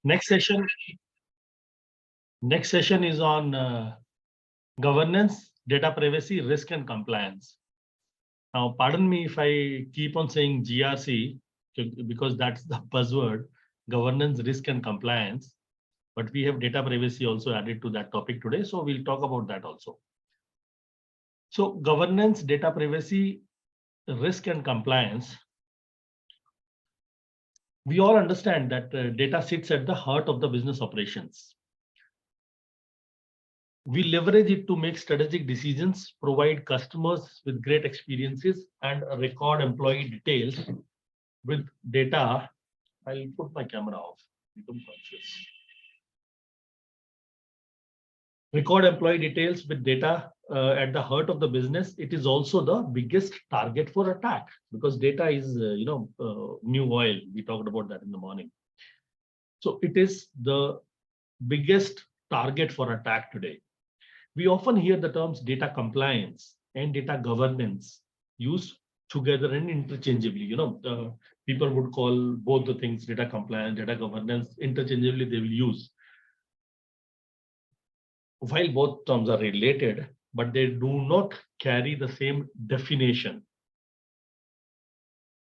Next session. Next session is on governance, data privacy, risk, and compliance. Now, pardon me if I keep on saying GRC because that's the buzzword: governance, risk, and compliance. But we have data privacy also added to that topic today, so we'll talk about that also. So, governance, data privacy, risk, and compliance. We all understand that data sits at the heart of the business operations. We leverage it to make strategic decisions, provide customers with great experiences, and record employee details with data. I'll put my camera off. Become conscious. Record employee details with data at the heart of the business. It is also the biggest target for attack because data is, new oil. We talked about that in the morning. So it is the biggest target for attack today. We often hear the terms data compliance and data governance used together and interchangeably. People would call both the things data compliance, data governance, interchangeably they will use. While both terms are related, but they do not carry the same definition.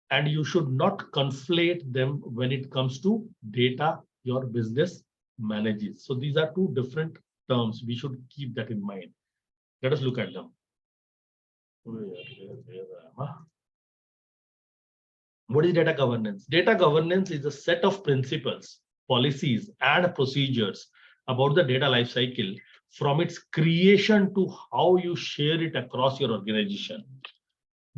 And you should not conflate them when it comes to data your business manages. So these are two different terms. We should keep that in mind. Let us look at them. What is data governance? Data governance is a set of principles, policies, and procedures about the data lifecycle from its creation to how you share it across your organization.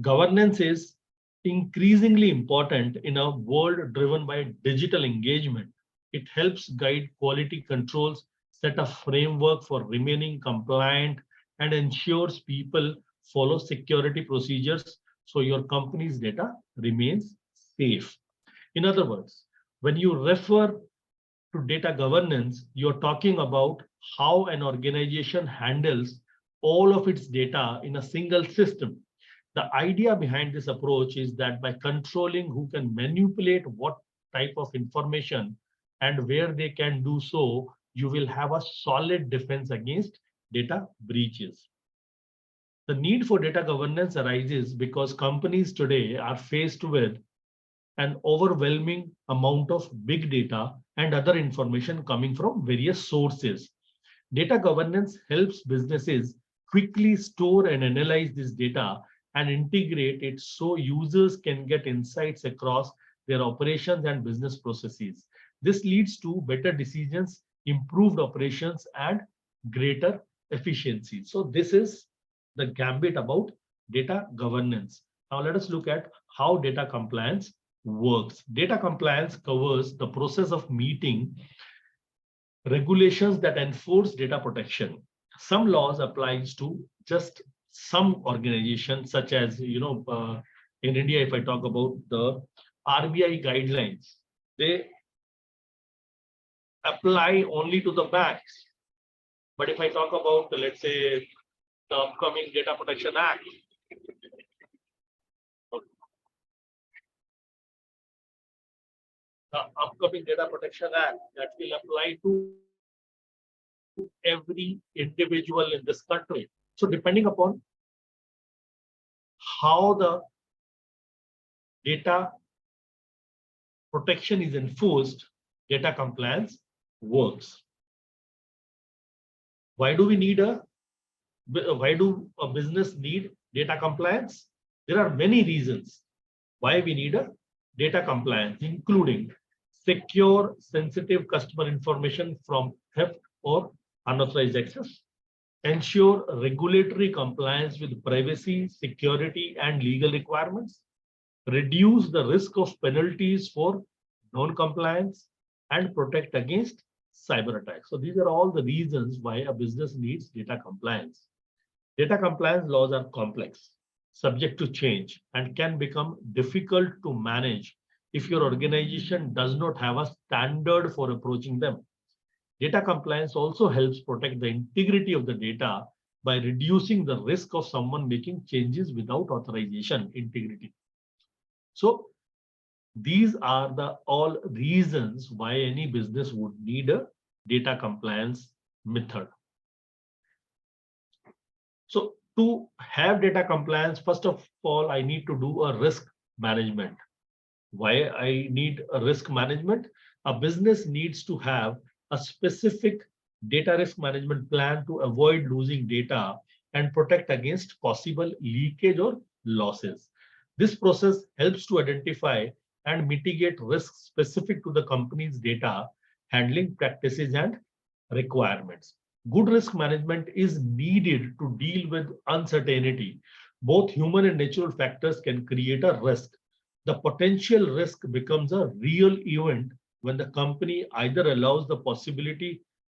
Governance is increasingly important in a world driven by digital engagement. It helps guide quality controls, set a framework for remaining compliant, and ensures people follow security procedures so your company's data remains safe. In other words, when you refer to data governance, you're talking about how an organization handles all of its data in a single system. The idea behind this approach is that by controlling who can manipulate what type of information and where they can do so, you will have a solid defense against data breaches. The need for data governance arises because companies today are faced with an overwhelming amount of big data and other information coming from various sources. Data governance helps businesses quickly store and analyze this data and integrate it so users can get insights across their operations and business processes. This leads to better decisions, improved operations, and greater efficiency. So this is the gambit about data governance. Now let us look at how data compliance works. Data compliance covers the process of meeting regulations that enforce data protection. Some laws applies to just some organizations, such as in India, if I talk about the RBI guidelines, they apply only to the banks. But if I talk about, let's say, the upcoming Data Protection Act, that will apply to every individual in this country. So depending upon how the data protection is enforced, data compliance works. Why do a business need data compliance? There are many reasons why we need a data compliance, including secure sensitive customer information from theft or unauthorized access, ensure regulatory compliance with privacy, security, and legal requirements, reduce the risk of penalties for non-compliance, and protect against cyber attacks. So these are all the reasons why a business needs data compliance. Data compliance laws are complex, subject to change, and can become difficult to manage if your organization does not have a standard for approaching them. Data compliance also helps protect the integrity of the data by reducing the risk of someone making changes without authorization. Integrity. So These are the all reasons why any business would need a data compliance method. So to have data compliance, first of all, I need to do a risk management. Why I need a risk management? A business needs to have a specific data risk management plan to avoid losing data and protect against possible leakage or losses. This process helps to identify and mitigate risks specific to the company's data handling practices and requirements. Good risk management is needed to deal with uncertainty. Both human and natural factors can create a risk. The potential risk becomes a real event when the company either allows the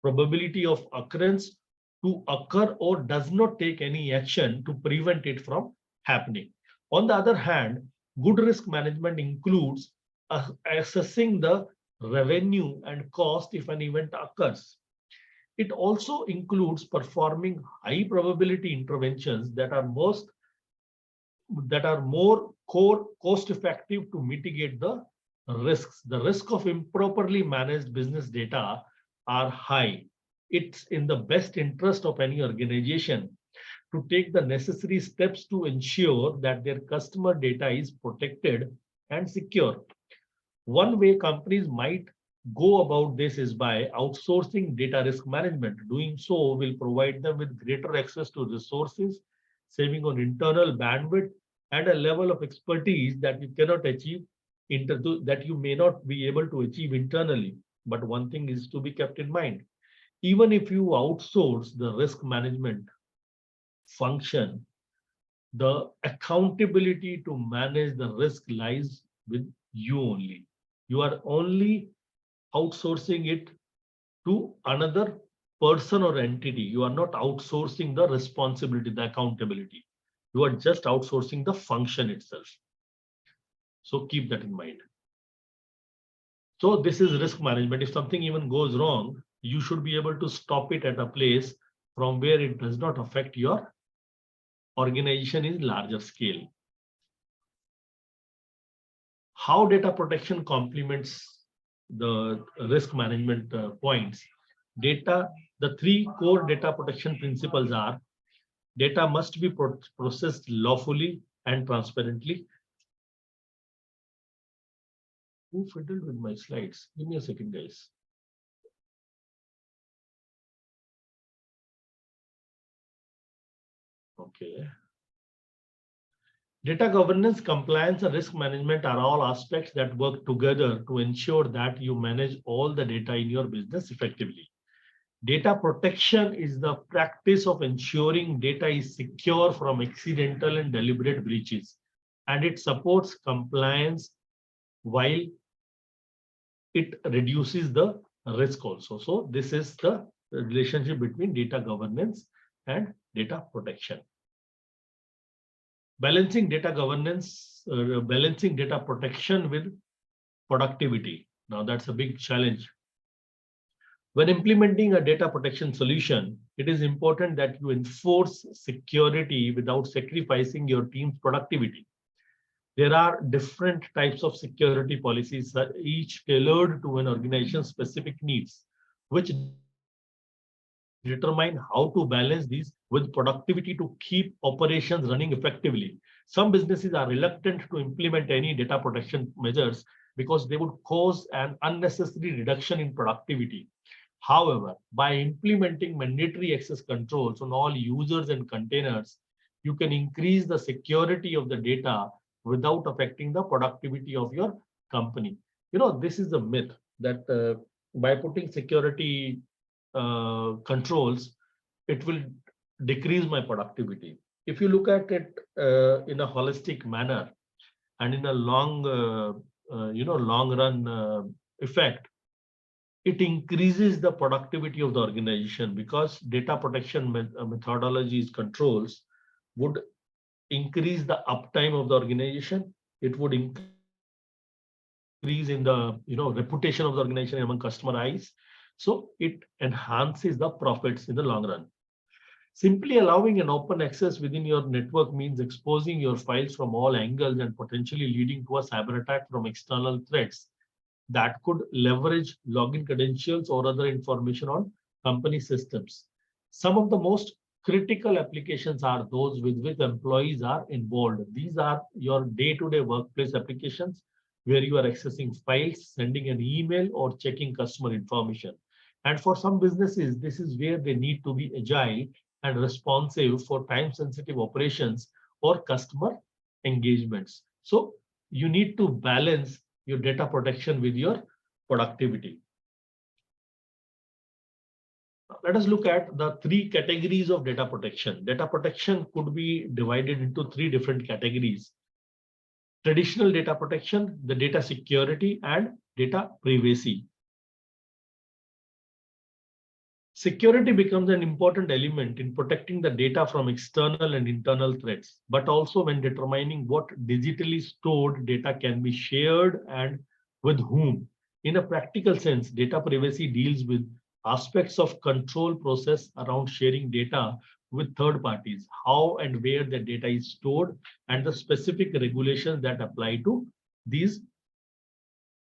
probability of occurrence to occur or does not take any action to prevent it from happening. On the other hand, good risk management includes assessing the revenue and cost if an event occurs. It also includes performing high probability interventions that are more core cost effective to mitigate the risks. The risk of improperly managed business data are high. It's in the best interest of any organization to take the necessary steps to ensure that their customer data is protected and secure. One way companies might go about this is by outsourcing data risk management. Doing so will provide them with greater access to resources, saving on internal bandwidth, and a level of expertise that you cannot achieve that you may not be able to achieve internally. But one thing is to be kept in mind. Even if you outsource the risk management function, the accountability to manage the risk lies with you only. You are only outsourcing it to another person or entity. You are not outsourcing the responsibility, the accountability. You are just outsourcing the function itself. So keep that in mind. So this is risk management. If something even goes wrong, you should be able to stop it at a place from where it does not affect your organization in larger scale. How data protection complements the risk management points. The three core data protection principles are: data must be processed lawfully and transparently. Who fiddled with my slides? Give me a second, guys. Okay. Data governance, compliance, and risk management are all aspects that work together to ensure that you manage all the data in your business effectively. Data protection is the practice of ensuring data is secure from accidental and deliberate breaches, and it supports compliance while it reduces the risk also. So this is the relationship between data governance and data protection. Balancing data governance, balancing data protection with productivity. Now that's a big challenge. When implementing a data protection solution, it is important that you enforce security without sacrificing your team's productivity. There are different types of security policies, each tailored to an organization's specific needs, which determine how to balance these with productivity to keep operations running effectively. Some businesses are reluctant to implement any data protection measures because they would cause an unnecessary reduction in productivity. However, by implementing mandatory access controls on all users and containers, you can increase the security of the data without affecting the productivity of your company. You know, this is a myth that by putting security controls, it will decrease my productivity. If you look at it in a holistic manner and in a long run effect, it increases the productivity of the organization because data protection methodologies controls would increase the uptime of the organization. It would increase in the reputation of the organization among customer eyes. So it enhances the profits in the long run. Simply allowing an open access within your network means exposing your files from all angles and potentially leading to a cyber attack from external threats that could leverage login credentials or other information on company systems. Some of the most critical applications are those with which employees are involved. These are your day-to-day workplace applications where you are accessing files, sending an email, or checking customer information. And for some businesses, this is where they need to be agile and responsive for time-sensitive operations or customer engagements. So you need to balance your data protection with your productivity. Let us look at the three categories of data protection. Data protection could be divided into three different categories: traditional data protection, the data security, and data privacy. Security becomes an important element in protecting the data from external and internal threats, but also when determining what digitally stored data can be shared and with whom. In a practical sense, data privacy deals with aspects of control process around sharing data with third parties, how and where the data is stored, and the specific regulations that apply to these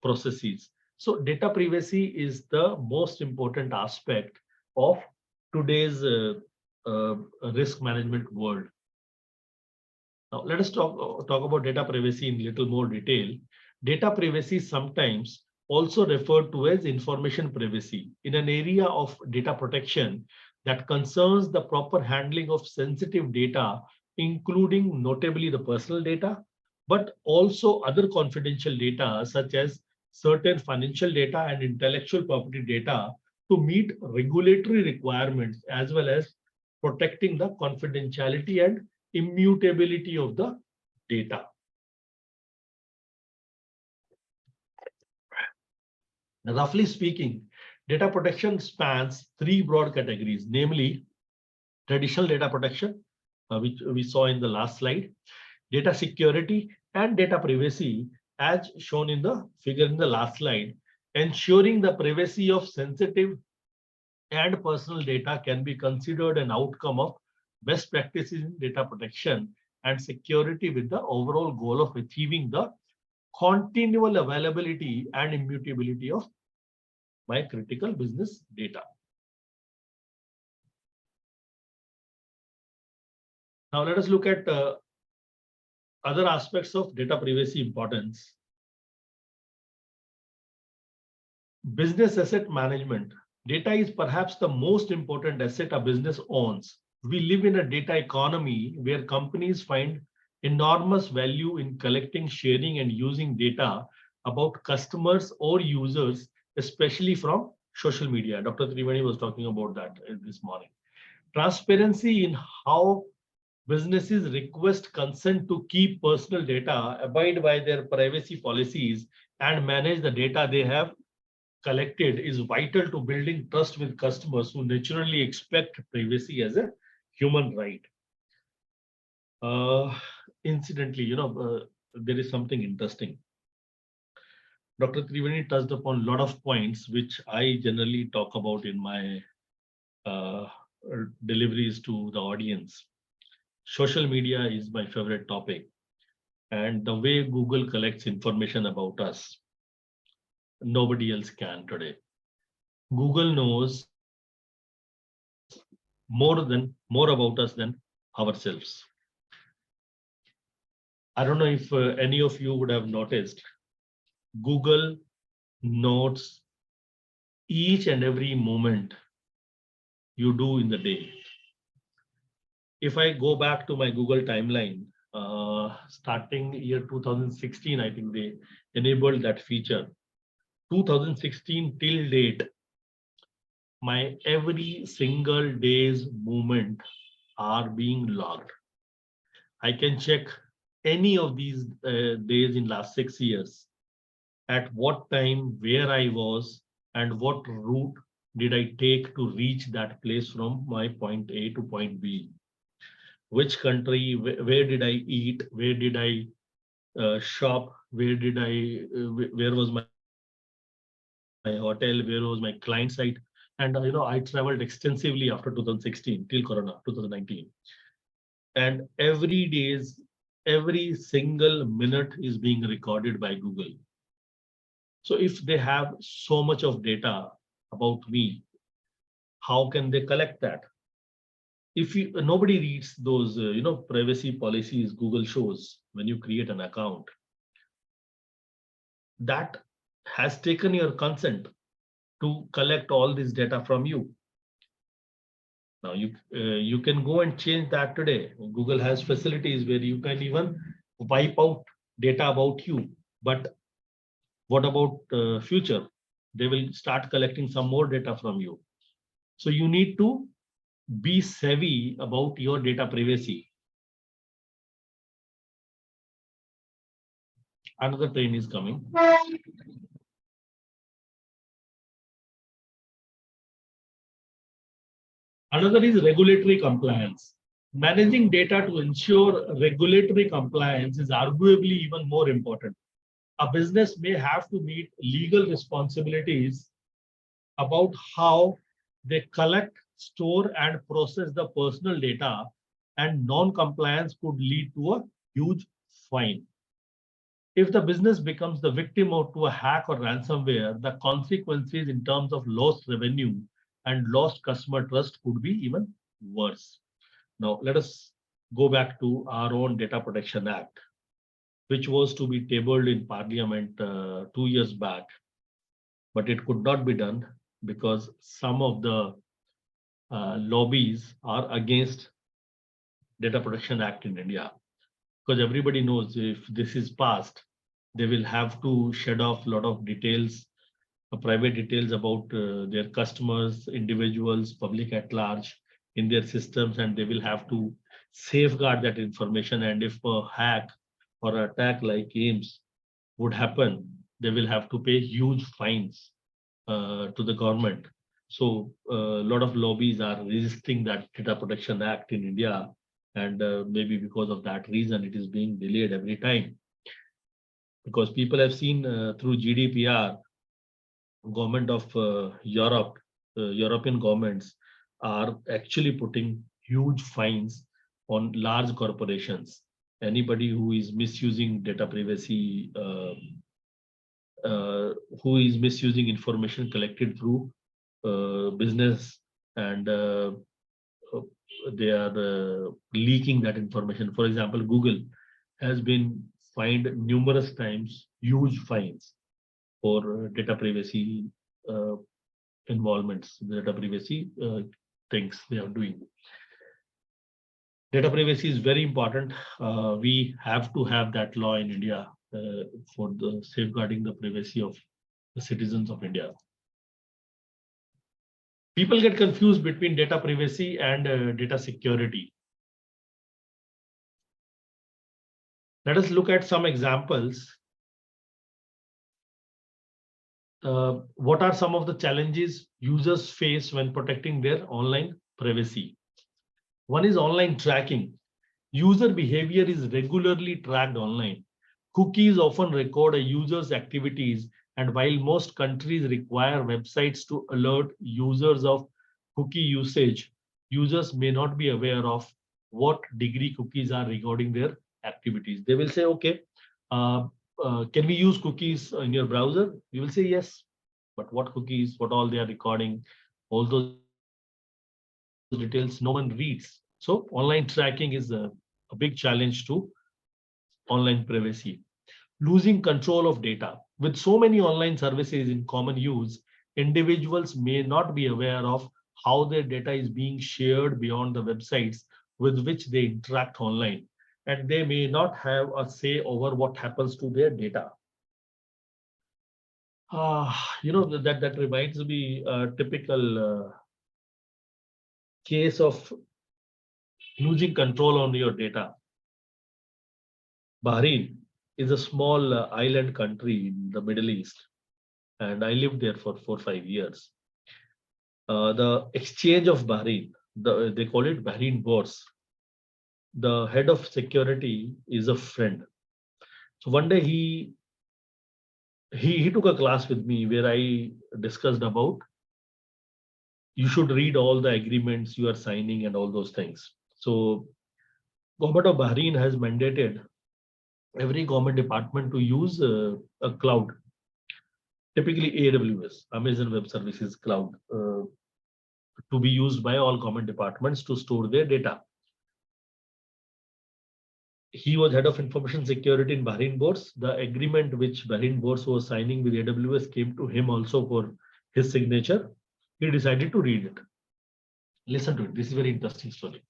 processes. So data privacy is the most important aspect of today's risk management world. Now, let us talk about data privacy in little more detail. Data privacy is sometimes also referred to as information privacy in an area of data protection that concerns the proper handling of sensitive data, including notably the personal data, but also other confidential data such as certain financial data and intellectual property data to meet regulatory requirements as well as protecting the confidentiality and immutability of the data. Now, roughly speaking, data protection spans three broad categories, namely traditional data protection, which we saw in the last slide, data security, and data privacy, as shown in the figure in the last slide. Ensuring the privacy of sensitive and personal data can be considered an outcome of best practices in data protection and security with the overall goal of achieving the continual availability and immutability of my critical business data. Now let us look at other aspects of data privacy importance. Business asset management. Data is perhaps the most important asset a business owns. We live in a data economy where companies find enormous value in collecting, sharing, and using data about customers or users, especially from social media. Dr. Triveni was talking about that this morning. Transparency in how businesses request consent to keep personal data, abide by their privacy policies, and manage the data they have collected is vital to building trust with customers who naturally expect privacy as a human right. Incidentally, there is something interesting. Dr. Triveni touched upon a lot of points which I generally talk about in my deliveries to the audience. Social media is my favorite topic, and the way Google collects information about us, nobody else can today. Google knows more about us than ourselves. I don't know if any of you would have noticed, Google notes each and every moment you do in the day. If I go back to my Google timeline, starting year 2016, I think they enabled that feature. 2016 till date, my every single day's movement are being logged. I can check any of these days in last 6 years, at what time, where I was, and what route did I take to reach that place from my point A to point B. Which country, where did I eat, where did I shop, where was my hotel, where was my client site, And I traveled extensively after 2016 till Corona 2019, and every single minute is being recorded by Google. So if they have so much of data about me, how can they collect that? If nobody reads those privacy policies Google shows when you create an account, that has taken your consent to collect all this data from you. Now you can go and change that today. Google has facilities where you can even wipe out data about you. But what about future? They will start collecting some more data from you. So you need to be savvy about your data privacy. Another train is coming. Another is regulatory compliance. Managing data to ensure regulatory compliance is arguably even more important. A business may have to meet legal responsibilities about how they collect, store, and process the personal data, and non-compliance could lead to a huge fine. If the business becomes the victim of to a hack or ransomware, the consequences in terms of lost revenue and lost customer trust could be even worse. Now, let us go back to our own Data Protection Act, which was to be tabled in Parliament 2 years back, but it could not be done because some of the lobbies are against Data Protection Act in India. Because everybody knows if this is passed, they will have to shed off a lot of details, private details about their customers, individuals, public at large in their systems, and they will have to safeguard that information. And if a hack or attack like AIMS would happen, they will have to pay huge fines to the government. So a lot of lobbies are resisting that Data Protection Act in India, and maybe because of that reason, it is being delayed every time. Because people have seen through GDPR, government of Europe, European governments are actually putting huge fines on large corporations. Anybody who is misusing data privacy, who is misusing information collected through business, and they are leaking that information. For example, Google has been fined numerous times, huge fines for data privacy involvements, data privacy things they are doing. Data privacy is very important. We have to have that law in India for the safeguarding the privacy of the citizens of India. People get confused between data privacy and data security. Let us look at some examples. What are some of the challenges users face when protecting their online privacy? One is online tracking. User behavior is regularly tracked online. Cookies often record a user's activities, and while most countries require websites to alert users of cookie usage, users may not be aware of what degree cookies are recording their activities. They will say, okay, can we use cookies in your browser? You will say yes, but what cookies, what all they are recording, all those details no one reads. So online tracking is a big challenge to online privacy. Losing control of data. With so many online services in common use, individuals may not be aware of how their data is being shared beyond the websites with which they interact online, and they may not have a say over what happens to their data. That reminds me a typical case of losing control on your data. Bahrain is a small island country in the Middle East, and I lived there for 4 or 5 years. The exchange of Bahrain, they call it Bahrain Bourse. The head of security is a friend. So one day he took a class with me where I discussed about You should read all the agreements you are signing and all those things. So government of Bahrain has mandated every government department to use a cloud, typically AWS, Amazon Web Services Cloud, to be used by all government departments to store their data. He was head of information security in Bahrain boards. The agreement which Bahrain boards was signing with AWS came to him also for his signature. He decided to read it. Listen to it. This is a very interesting story.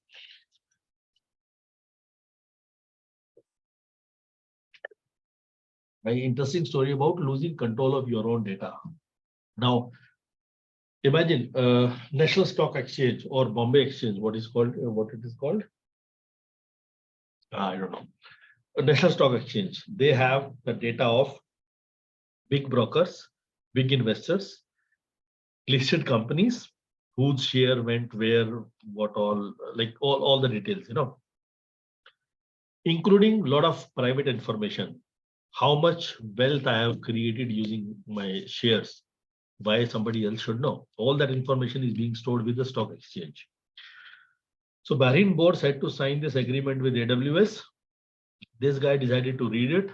Very interesting story about losing control of your own data. Now, imagine National Stock Exchange or Bombay Exchange, what it is called? I don't know. National Stock Exchange. They have the data of big brokers, big investors, listed companies, whose share went where, what all, like all the details, including a lot of private information. How much wealth I have created using my shares, why somebody else should know. All that information is being stored with the stock exchange. So Bahrain boards had to sign this agreement with AWS. This guy decided to read it.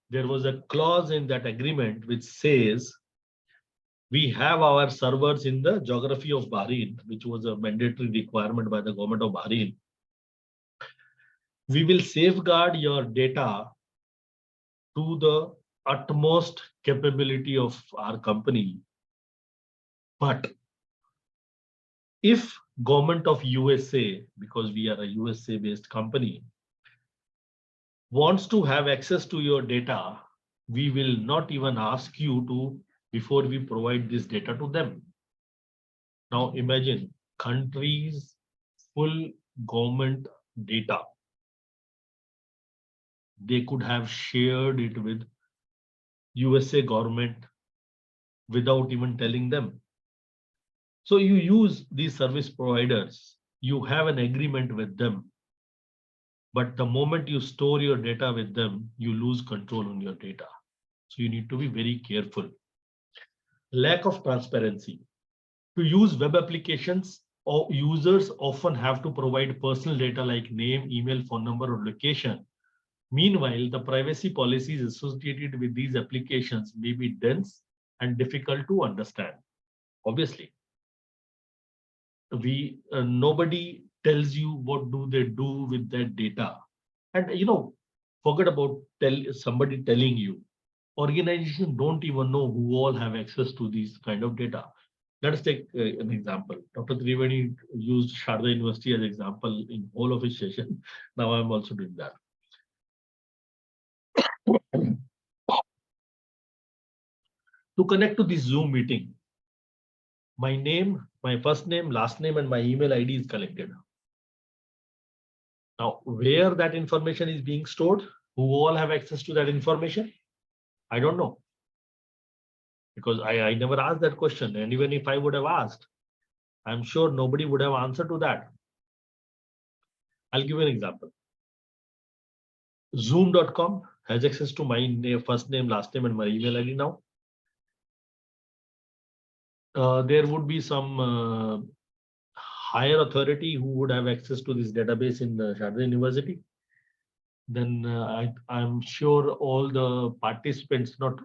There was a clause in that agreement which says we have our servers in the geography of Bahrain, which was a mandatory requirement by the government of Bahrain. We will safeguard your data to the utmost capability of our company. But if government of USA, because we are a USA based company, wants to have access to your data, we will not even ask you to before we provide this data to them. Now imagine countries full government data. They could have shared it with USA government without even telling them. So you use these service providers, you have an agreement with them, but the moment you store your data with them, you lose control on your data. So you need to be very careful. Lack of transparency. To use web applications, or users often have to provide personal data like name, email, phone number, or location. Meanwhile, the privacy policies associated with these applications may be dense and difficult to understand. Obviously, nobody tells you what do they do with that data, and forget about somebody telling you. Organizations don't even know who all have access to these kind of data. Let us take an example. Dr. Trivedi used Sharda University as an example in whole of his session. Now I'm also doing that. To connect to this Zoom meeting, my name, my first name, last name, and my email ID is collected. Now, where that information is being stored, who all have access to that information, I don't know. Because I never asked that question. And even if I would have asked, I'm sure nobody would have answered to that. I'll give you an example. Zoom.com has access to my first name, last name, and my email ID now. There would be some higher authority who would have access to this database in Sharda University. Then I'm sure all the participants, not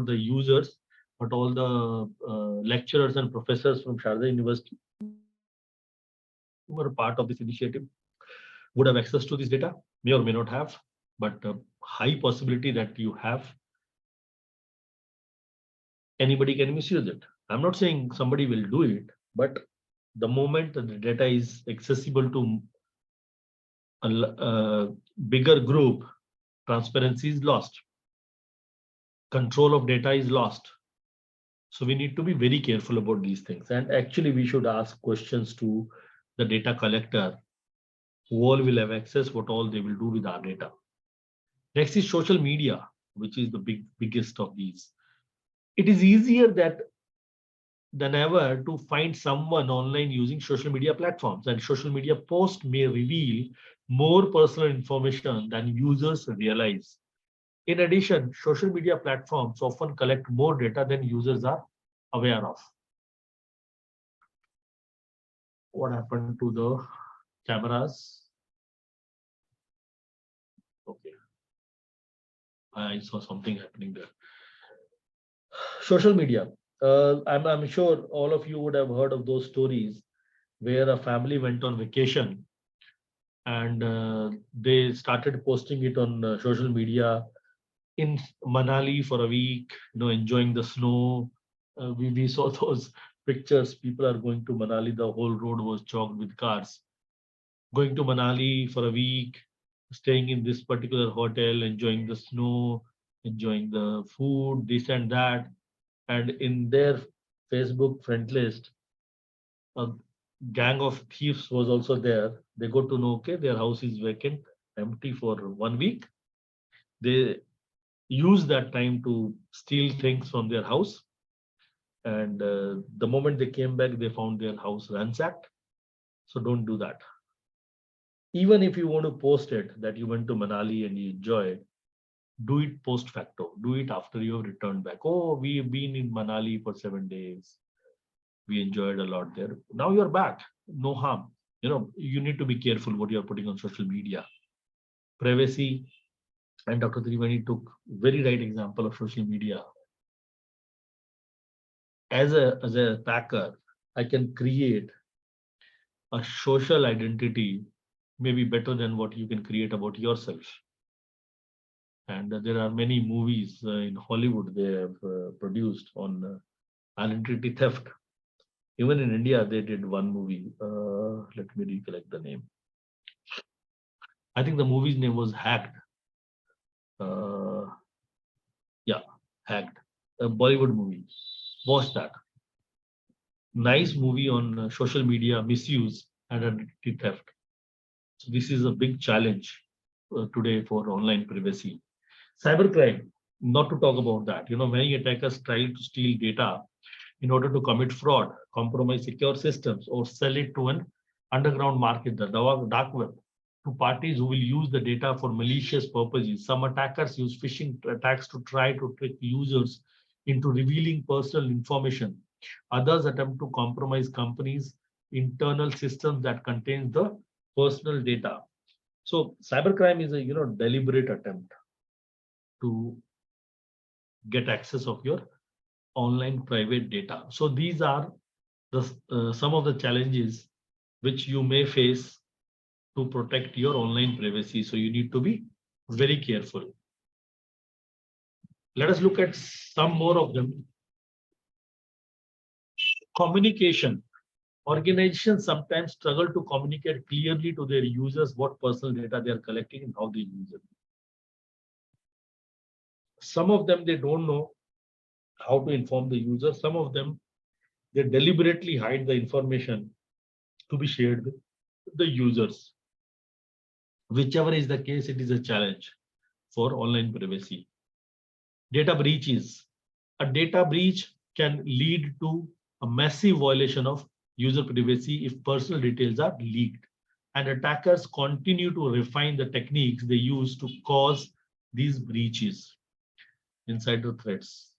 the users, but all the lecturers and professors from Sharda University who were part of this initiative would have access to this data, may or may not have, but high possibility that you have. Anybody can misuse it. I'm not saying somebody will do it, but the moment the data is accessible to a bigger group, transparency is lost. Control of data is lost. So we need to be very careful about these things. And actually, we should ask questions to the data collector, who all will have access, what all they will do with our data. Next is social media, which is the biggest of these. It is easier than ever to find someone online using social media platforms, and social media posts may reveal more personal information than users realize. In addition, social media platforms often collect more data than users are aware of. What happened to the cameras? Okay, I saw something happening there. Social media. I'm sure all of you would have heard of those stories where a family went on vacation and they started posting it on social media in Manali for a week, enjoying the snow. We saw those pictures. People are going to Manali. The whole road was chalked with cars. Going to Manali for a week, staying in this particular hotel, enjoying the snow, enjoying the food, this and that. And in their Facebook friend list, a gang of thieves was also there. They got to know, okay, their house is vacant, empty for 1 week. They use that time to steal things from their house. And the moment they came back, they found their house ransacked. So don't do that. Even if you want to post it that you went to Manali and you enjoyed, do it post facto. Do it after you have returned back. Oh, we've been in Manali for 7 days. We enjoyed a lot there. Now you're back. No harm. You need to be careful what you're putting on social media. Privacy, and Dr. Triveni took very right example of social media. As a attacker, I can create a social identity maybe better than what you can create about yourself. And there are many movies in Hollywood they have produced on identity theft. Even in India, they did one movie. Let me recollect the name. I think the movie's name was Hacked. Uh, yeah, Hacked. A Bollywood movie. Watch that. Nice movie on social media misuse and identity theft. So this is a big challenge today for online privacy. Cybercrime, not to talk about that. Many attackers try to steal data in order to commit fraud, compromise secure systems, or sell it to an underground market, the dark web, to parties who will use the data for malicious purposes. Some attackers use phishing attacks to try to trick users into revealing personal information. Others attempt to compromise companies' internal systems that contain the personal data. So cybercrime is a deliberate attempt to get access of your online private data. So these are some of the challenges which you may face to protect your online privacy. So you need to be very careful. Let us look at some more of them. Communication. Organizations sometimes struggle to communicate clearly to their users what personal data they are collecting and how they use it. Some of them, they don't know how to inform the user. Some of them, they deliberately hide the information to be shared with the users. Whichever is the case, it is a challenge for online privacy. Data breaches. A data breach can lead to a massive violation of user privacy if personal details are leaked. And attackers continue to refine the techniques they use to cause these breaches. Insider threats.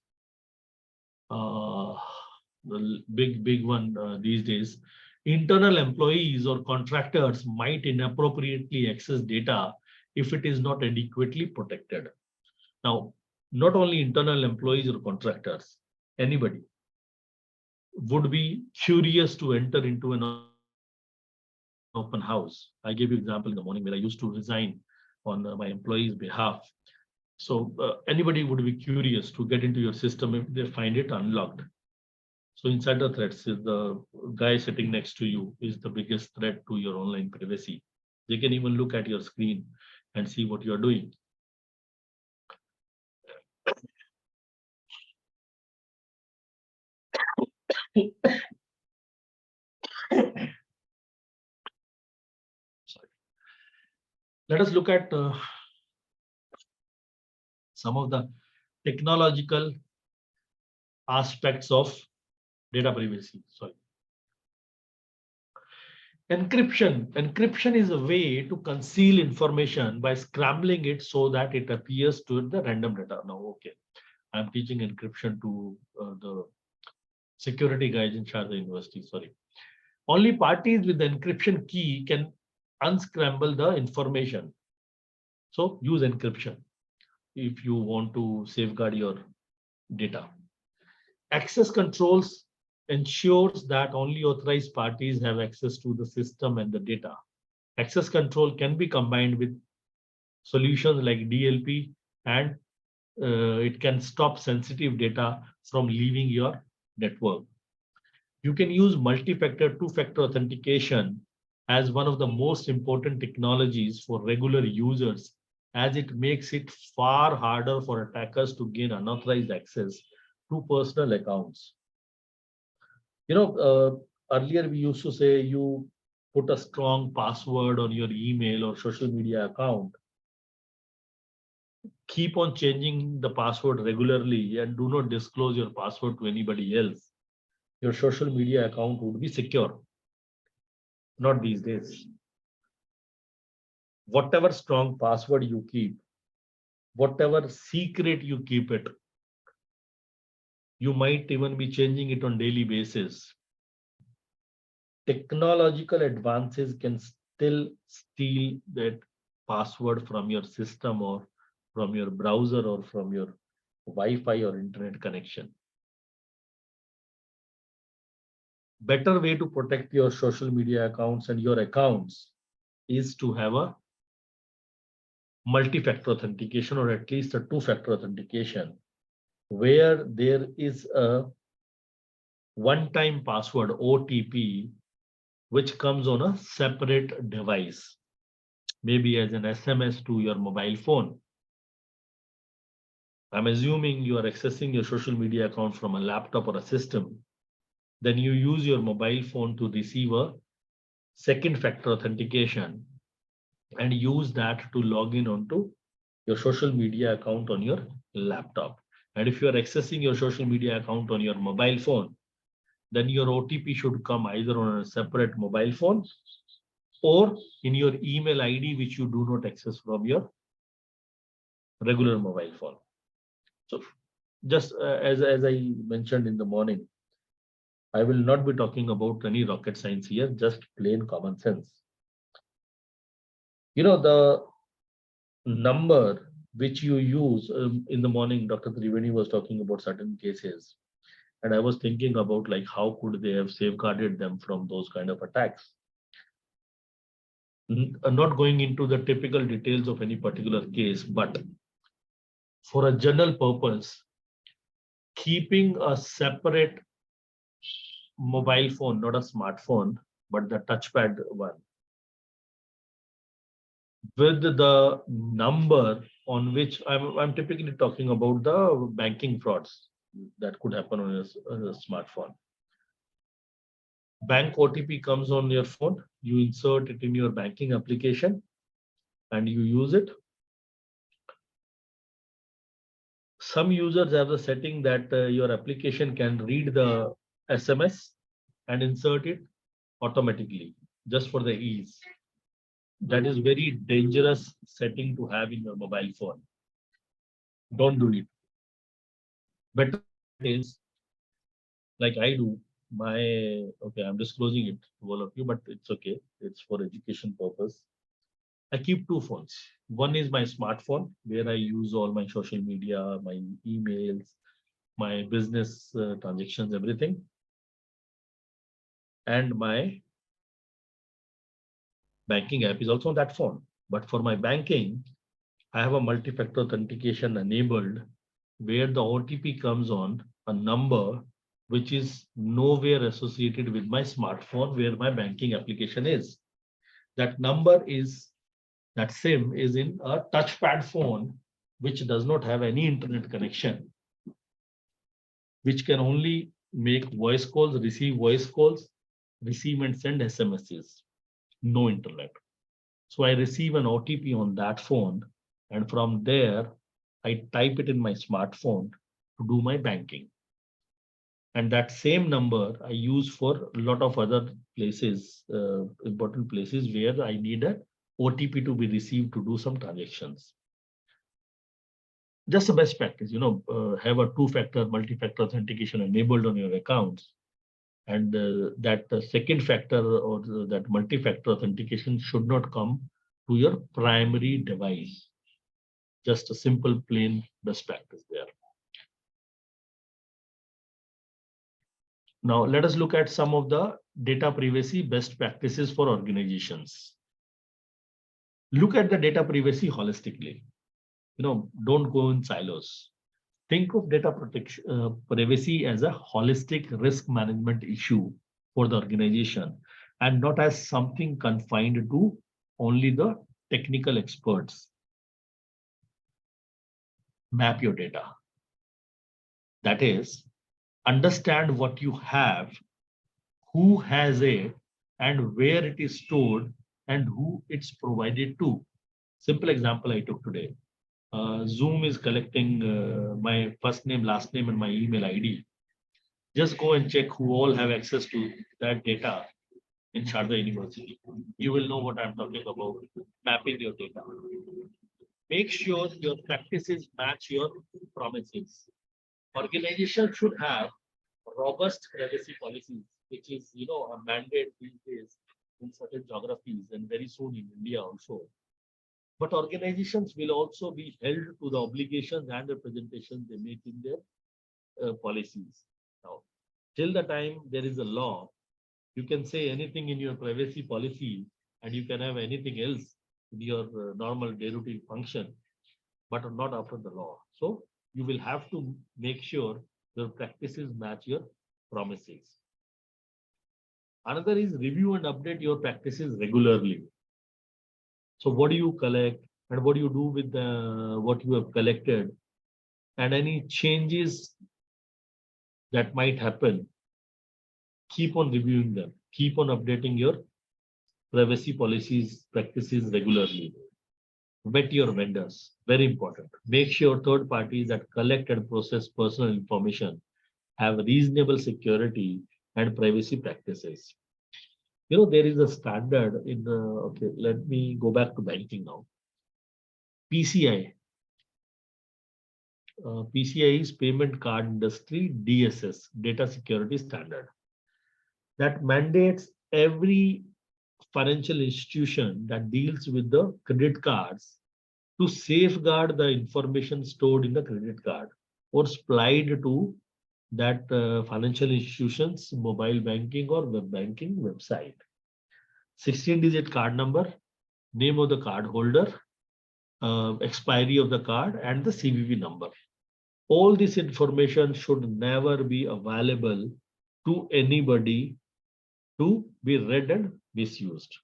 The big one these days. Internal employees or contractors might inappropriately access data if it is not adequately protected. Now, not only internal employees or contractors, anybody would be curious to enter into an open house. I gave you example in the morning where I used to resign on my employees' behalf. So anybody would be curious to get into your system if they find it unlocked. So insider threats is the guy sitting next to you is the biggest threat to your online privacy. They can even look at your screen and see what you're doing. Sorry. Let us look at some of the technological aspects of data privacy. Sorry. Encryption. Encryption is a way to conceal information by scrambling it so that it appears to the random data. Now, okay, I'm teaching encryption to the security guys in Sharda University. Sorry. Only parties with the encryption key can unscramble the information. So use encryption if you want to safeguard your data. Access controls ensures that only authorized parties have access to the system and the data. Access control can be combined with solutions like DLP, and it can stop sensitive data from leaving your network. You can use multi-factor, two-factor authentication as one of the most important technologies for regular users, as it makes it far harder for attackers to gain unauthorized access to personal accounts. Earlier we used to say you put a strong password on your email or social media account. Keep on changing the password regularly and do not disclose your password to anybody else. Your social media account would be secure. Not these days. Whatever strong password you keep, whatever secret you keep it, you might even be changing it on daily basis. Technological advances can still steal that password from your system or from your browser or from your Wi-Fi or internet connection. Better way to protect your social media accounts and your accounts is to have a multi-factor authentication, or at least a two-factor authentication, where there is a one-time password OTP which comes on a separate device, maybe as an SMS to your mobile phone. I'm assuming you are accessing your social media account from a laptop or a system. Then you use your mobile phone to receive a second factor authentication and use that to log in onto your social media account on your laptop. And if you are accessing your social media account on your mobile phone, then your OTP should come either on a separate mobile phone or in your email ID, which you do not access from your regular mobile phone. So just as I mentioned in the morning, I will not be talking about any rocket science here, just plain common sense. The number which you use in the morning, Dr. Triveni was talking about certain cases. And I was thinking about like how could they have safeguarded them from those kind of attacks. I'm not going into the typical details of any particular case, but for a general purpose, keeping a separate mobile phone, not a smartphone, but the touchpad one, with the number on which I'm typically talking about the banking frauds that could happen on a smartphone. Bank OTP comes on your phone, you insert it in your banking application and you use it. Some users have the setting that your application can read the SMS and insert it automatically, just for the ease. That is very dangerous setting to have in your mobile phone. Don't do it. Better is like I do. Okay, I'm disclosing it to all of you, but it's okay. It's for education purpose. I keep two phones. One is my smartphone, where I use all my social media, my emails, my business transactions, everything. And my banking app is also on that phone. But for my banking, I have a multi-factor authentication enabled where the OTP comes on a number which is nowhere associated with my smartphone where my banking application is. That number is, that SIM is in a touchpad phone which does not have any internet connection, which can only make voice calls, receive and send SMSs, no internet. So I receive an OTP on that phone, and from there, I type it in my smartphone to do my banking. And that same number I use for a lot of other places, important places where I need a OTP to be received to do some transactions. Just a best practice, have a two-factor, multi-factor authentication enabled on your accounts. And that second factor or that multi-factor authentication should not come to your primary device. Just a simple plain best practice there. Now let us look at some of the data privacy best practices for organizations. Look at the data privacy holistically. Don't go in silos. Think of data protection privacy as a holistic risk management issue for the organization, and not as something confined to only the technical experts. Map your data. That is, understand what you have, who has it, and where it is stored, and who it's provided to. Simple example I took today. Zoom is collecting my first name, last name, and my email ID. Just go and check who all have access to that data in Sharda University. You will know what I'm talking about, mapping your data. Make sure your practices match your promises. Organizations should have robust privacy policies, which is, a mandate these days in certain geographies and very soon in India also. But organizations will also be held to the obligations and the presentations they make in their policies. Now, till the time there is a law, you can say anything in your privacy policy and you can have anything else in your normal day-to-day function, but not after the law. So you will have to make sure your practices match your promises. Another is review and update your practices regularly. So what do you collect and what do you do with what you have collected, and any changes that might happen, keep on reviewing them, keep on updating your privacy policies, practices regularly. Vet your vendors, very important. Make sure third parties that collect and process personal information have reasonable security and privacy practices. There is a standard in the, okay, let me go back to banking now. PCI. PCI is Payment Card Industry DSS, Data Security Standard, that mandates every financial institution that deals with the credit cards to safeguard the information stored in the credit card or supplied to that financial institution's mobile banking or web banking website. 16-digit card number, name of the card holder, expiry of the card, and the CVV number. All this information should never be available to anybody to be read and misused.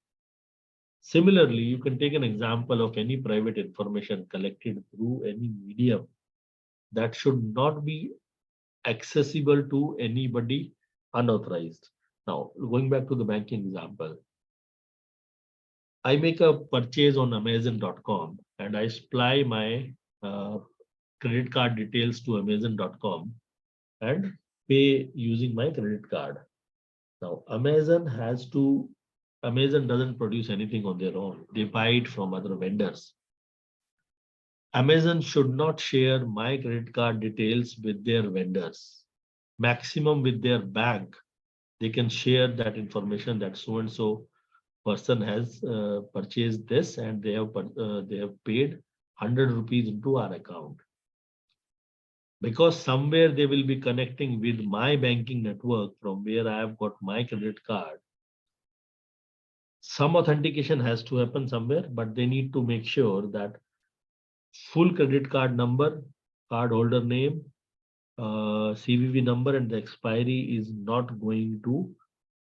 Similarly, you can take an example of any private information collected through any medium that should not be accessible to anybody unauthorized. Now, going back to the banking example, I make a purchase on Amazon.com and I supply my credit card details to Amazon.com and pay using my credit card. Now, Amazon doesn't produce anything on their own. They buy it from other vendors. Amazon should not share my credit card details with their vendors. Maximum with their bank, they can share that information that so and so person has purchased this and they have paid 100 rupees into our account. Because somewhere they will be connecting with my banking network from where I have got my credit card. Some authentication has to happen somewhere, but they need to make sure that full credit card number, card holder name, CVV number, and the expiry is not going to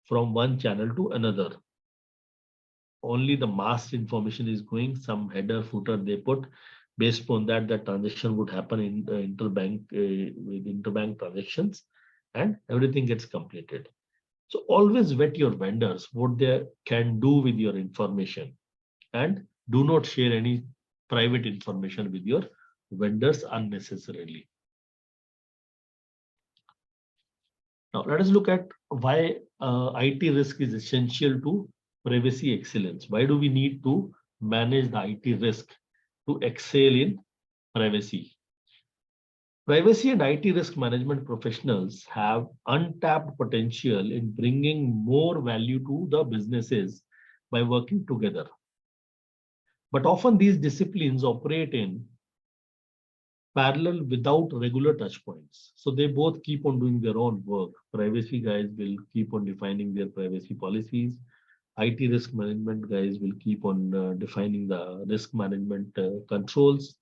from one channel to another. Only the masked information is going, some header footer they put. Based upon that, the transaction would happen in the interbank with interbank transactions, and everything gets completed. So always vet your vendors, what they can do with your information, and do not share any private information with your vendors unnecessarily. Now let us look at why IT risk is essential to privacy excellence. Why do we need to manage the IT risk to excel in privacy? Privacy and IT risk management professionals have untapped potential in bringing more value to the businesses by working together. But often these disciplines operate in parallel without regular touch points. So they both keep on doing their own work. Privacy guys will keep on defining their privacy policies. IT risk management guys will keep on defining the risk management controls.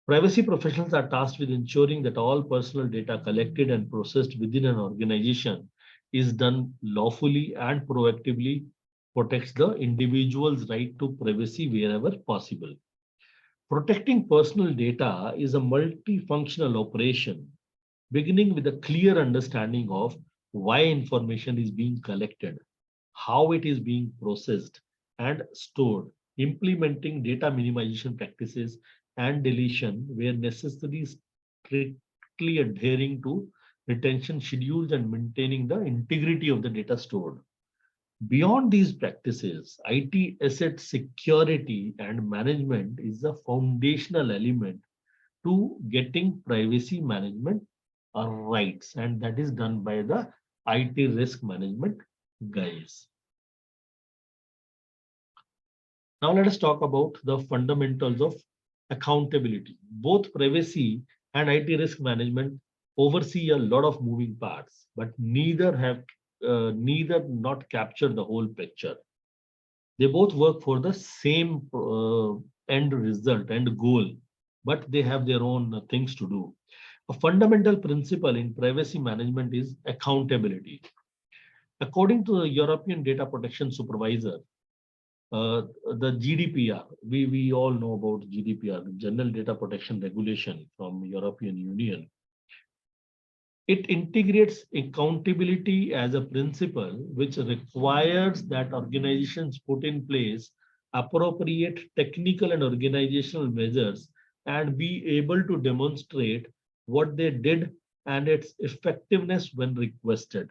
Privacy professionals are tasked with ensuring that all personal data collected and processed within an organization is done lawfully and proactively, protects the individual's right to privacy wherever possible. Protecting personal data is a multifunctional operation, beginning with a clear understanding of why information is being collected, how it is being processed and stored, implementing data minimization practices and deletion where necessary, strictly adhering to retention schedules and maintaining the integrity of the data stored. Beyond these practices, IT asset security and management is a foundational element to getting privacy management rights, and that is done by the IT risk management guys. Now let us talk about the fundamentals of accountability. Both privacy and IT risk management oversee a lot of moving parts, but neither not capture the whole picture. They both work for the same end result and goal, but they have their own things to do. A fundamental principle in privacy management is accountability. According to the European Data Protection Supervisor, the GDPR, we all know about GDPR, General Data Protection Regulation from European Union. It integrates accountability as a principle which requires that organizations put in place appropriate technical and organizational measures and be able to demonstrate what they did and its effectiveness when requested.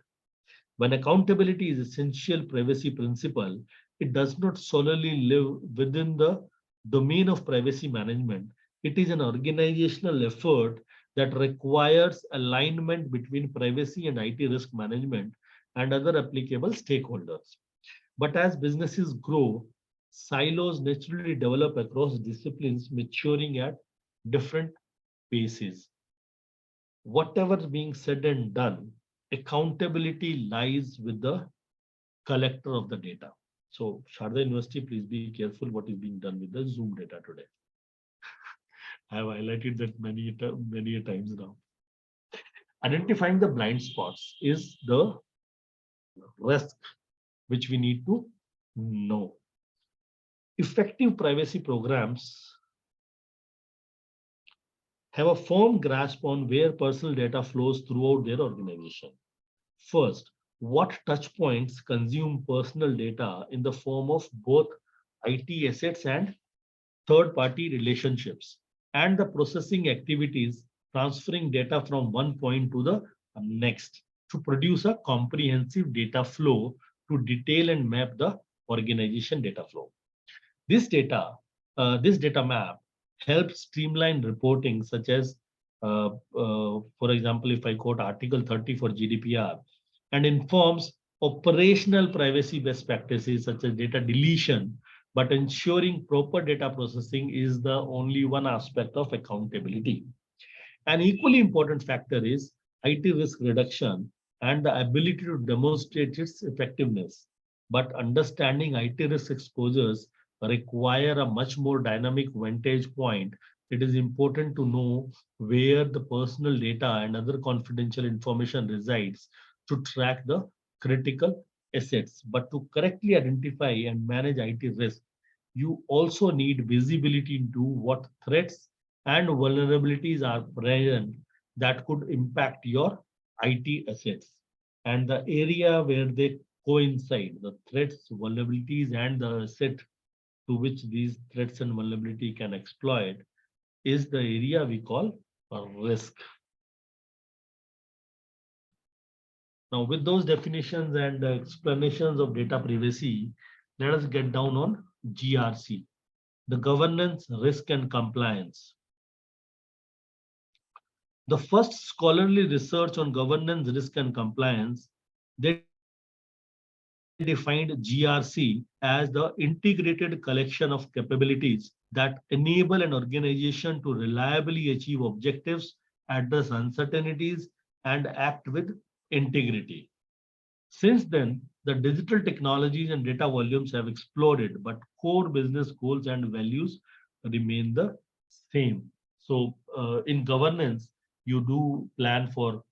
When accountability is essential privacy principle, it does not solely live within the domain of privacy management. It is an organizational effort that requires alignment between privacy and IT risk management and other applicable stakeholders. But as businesses grow, silos naturally develop across disciplines, maturing at different paces. Whatever is being said and done, accountability lies with the collector of the data. So Sharda University, please be careful what is being done with the Zoom data today. I have highlighted that many times now. Identifying the blind spots is the risk which we need to know. Effective privacy programs have a firm grasp on where personal data flows throughout their organization. First, what touch points consume personal data in the form of both IT assets and third-party relationships, and the processing activities transferring data from one point to the next to produce a comprehensive data flow to detail and map the organization data flow. This data map helps streamline reporting, such as, for example, if I quote Article 30 for GDPR, and informs operational privacy best practices such as data deletion, but ensuring proper data processing is the only one aspect of accountability. An equally important factor is IT risk reduction and the ability to demonstrate its effectiveness. But understanding IT risk exposures require a much more dynamic vantage point. It is important to know where the personal data and other confidential information resides to track the critical assets. But to correctly identify and manage IT risk, you also need visibility into what threats and vulnerabilities are present that could impact your IT assets. And the area where they coincide, the threats, vulnerabilities, and the asset to which these threats and vulnerability can exploit, is the area we call a risk. Now, with those definitions and explanations of data privacy, let us get down on GRC, the governance, risk, and compliance. The first scholarly research on governance, risk, and compliance, they defined GRC as the integrated collection of capabilities that enable an organization to reliably achieve objectives, address uncertainties, and act with integrity. Since then, the digital technologies and data volumes have exploded, but core business goals and values remain the same. So, in governance, you do plan for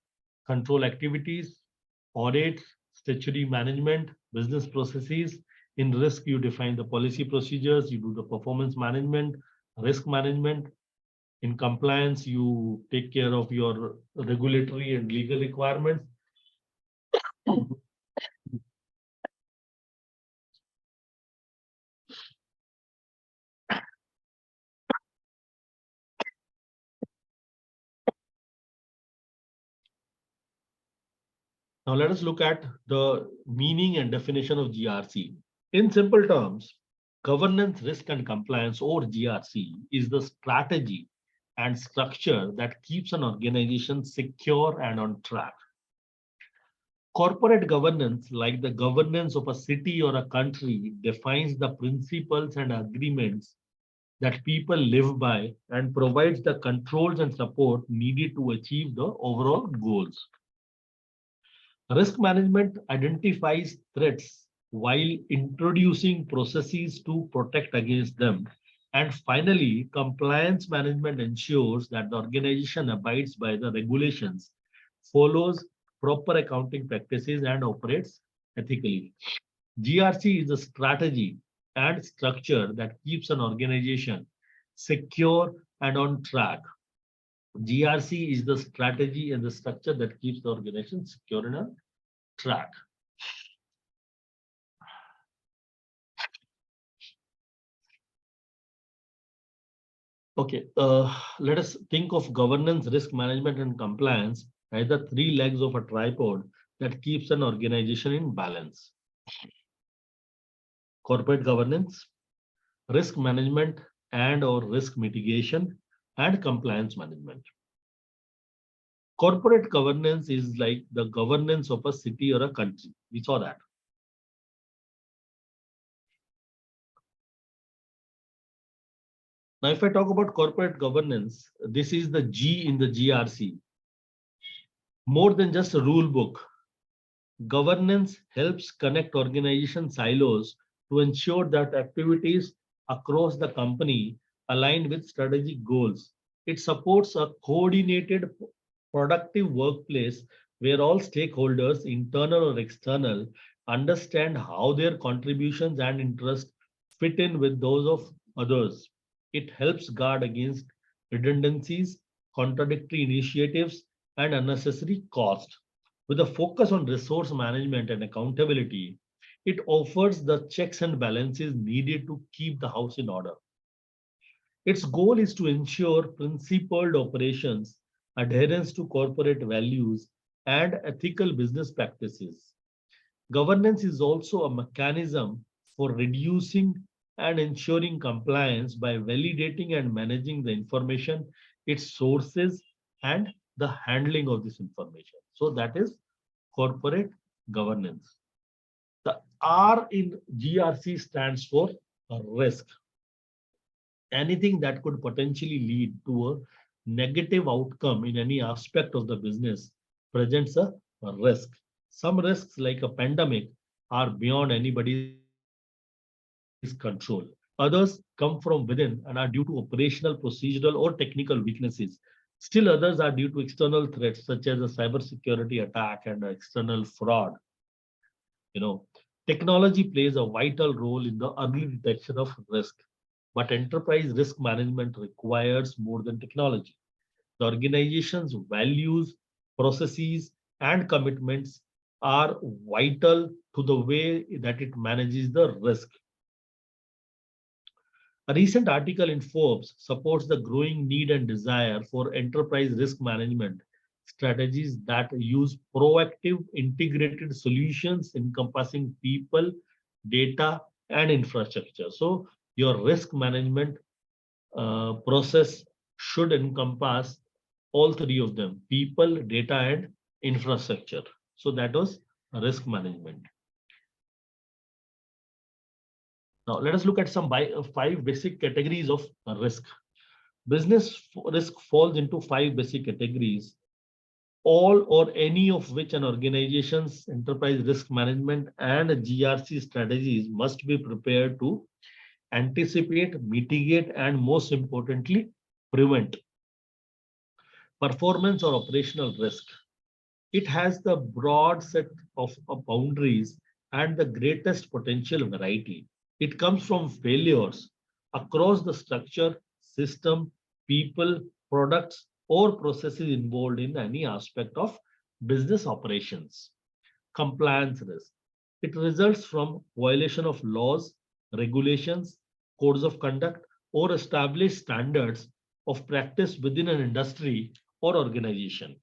control activities, audits, statutory management, business processes. In risk, you define the policy procedures, you do the performance management, risk management. In compliance, you take care of your regulatory and legal requirements. Now let us look at the meaning and definition of GRC. In simple terms, governance, risk and compliance or GRC is the strategy and structure that keeps an organization secure and on track. Corporate governance, like the governance of a city or a country, defines the principles and agreements that people live by and provides the controls and support needed to achieve the overall goals. Risk management identifies threats while introducing processes to protect against them. And finally, compliance management ensures that the organization abides by the regulations, follows proper accounting practices, and operates ethically. GRC is a strategy and structure that keeps an organization secure and on track. GRC is the strategy and the structure that keeps the organization secure and on track. Okay, let us think of governance, risk management, and compliance as the three legs of a tripod that keeps an organization in balance. Corporate governance, risk management and or risk mitigation, and compliance management. Corporate governance is like the governance of a city or a country. We saw that. Now, if I talk about corporate governance, this is the G in the GRC. More than just a rule book, governance helps connect organization silos to ensure that activities across the company align with strategic goals. It supports a coordinated, productive workplace where all stakeholders, internal or external, understand how their contributions and interests fit in with those of others. It helps guard against redundancies, contradictory initiatives, and unnecessary cost. With a focus on resource management and accountability, it offers the checks and balances needed to keep the house in order. Its goal is to ensure principled operations, adherence to corporate values, and ethical business practices. Governance is also a mechanism for reducing and ensuring compliance by validating and managing the information, its sources, and the handling of this information. So that is corporate governance. The R in GRC stands for risk. Anything that could potentially lead to a negative outcome in any aspect of the business presents a risk. Some risks, like a pandemic, are beyond anybody's control. Others come from within and are due to operational, procedural, or technical weaknesses. Still, others are due to external threats such as a cybersecurity attack and external fraud. You know, technology plays a vital role in the early detection of risk, but enterprise risk management requires more than technology. The organization's values, processes, and commitments are vital to the way that it manages the risk. A recent article in Forbes supports the growing need and desire for enterprise risk management strategies that use proactive, integrated solutions encompassing people, data, and infrastructure. So, your risk management process should encompass all three of them: people, data, and infrastructure. So that was risk management. Now let us look at some five basic categories of risk. Risk falls into five basic categories, all or any of which an organization's enterprise risk management and GRC strategies must be prepared to anticipate, mitigate, and most importantly, prevent. Performance or operational risk. It has the broad set of boundaries and the greatest potential variety. It comes from failures across the structure, system, people, products, or processes involved in any aspect of business operations. Compliance risk. It results from violation of laws, regulations, codes of conduct, or established standards of practice within an industry or organization.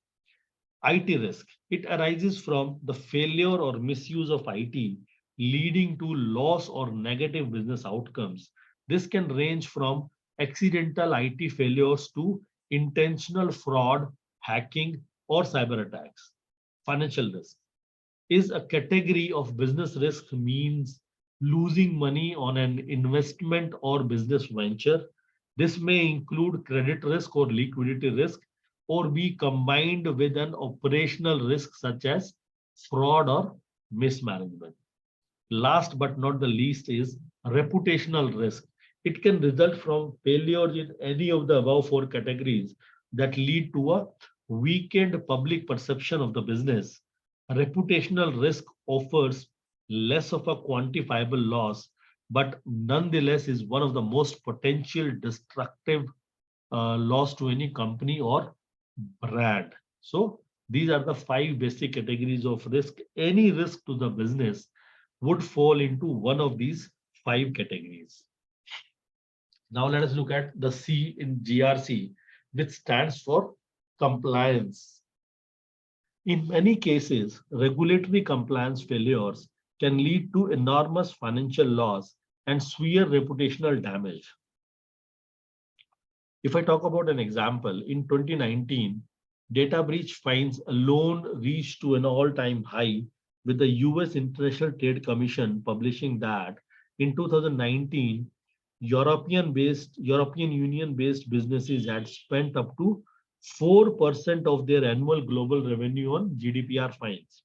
IT risk. It arises from the failure or misuse of IT, leading to loss or negative business outcomes. This can range from accidental IT failures to intentional fraud, hacking, or cyber attacks. Financial risk is a category of business risk, means losing money on an investment or business venture. This may include credit risk or liquidity risk, or be combined with an operational risk such as fraud or mismanagement. Last but not the least is reputational risk. It can result from failures in any of the above four categories that lead to a weakened public perception of the business. Reputational risk offers less of a quantifiable loss, but nonetheless is one of the most potential destructive loss to any company or brand. So these are the five basic categories of risk. Any risk to the business would fall into one of these five categories. Now let us look at the C in GRC, which stands for compliance. In many cases, regulatory compliance failures can lead to enormous financial loss and severe reputational damage. If I talk about an example, in 2019, data breach fines alone reached to an all-time high, with the US International Trade Commission publishing that in 2019, European Union-based businesses had spent up to 4% of their annual global revenue on GDPR fines.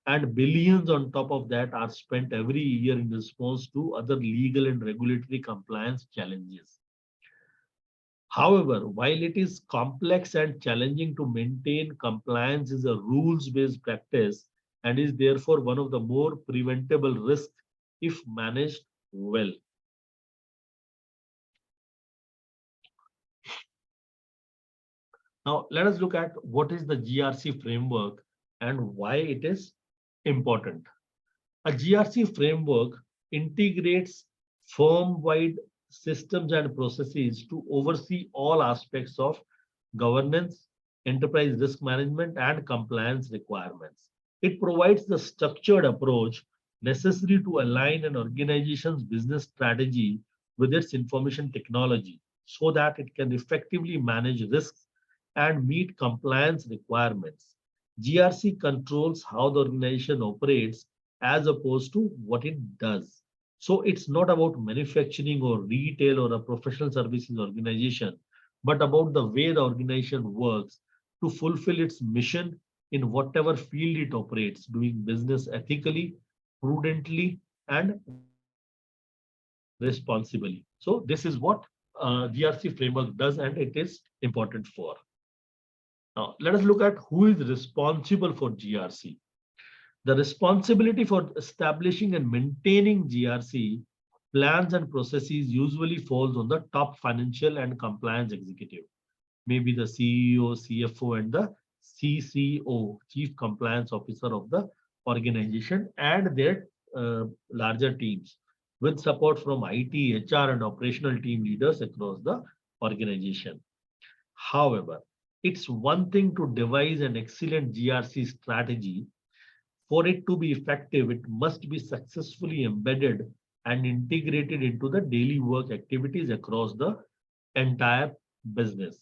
And billions on top of that are spent every year in response to other legal and regulatory compliance challenges. However, while it is complex and challenging to maintain, compliance is a rules-based practice and is therefore one of the more preventable risks if managed well. Now, let us look at what is the GRC framework and why it is important. A GRC framework integrates firm-wide systems and processes to oversee all aspects of governance, enterprise risk management, and compliance requirements. It provides the structured approach necessary to align an organization's business strategy with its information technology so that it can effectively manage risks and meet compliance requirements. GRC controls how the organization operates as opposed to what it does. So it's not about manufacturing or retail or a professional services organization, but about the way the organization works to fulfill its mission in whatever field it operates, doing business ethically, prudently, and responsibly. So this is what GRC framework does, and it is important for. Now, let us look at who is responsible for GRC. The responsibility for establishing and maintaining GRC plans and processes usually falls on the top financial and compliance executive, maybe the CEO, CFO, and the CCO, Chief Compliance Officer of the organization, and their larger teams, with support from IT, HR, and operational team leaders across the organization. However, it's one thing to devise an excellent GRC strategy. For it to be effective, it must be successfully embedded and integrated into the daily work activities across the entire business.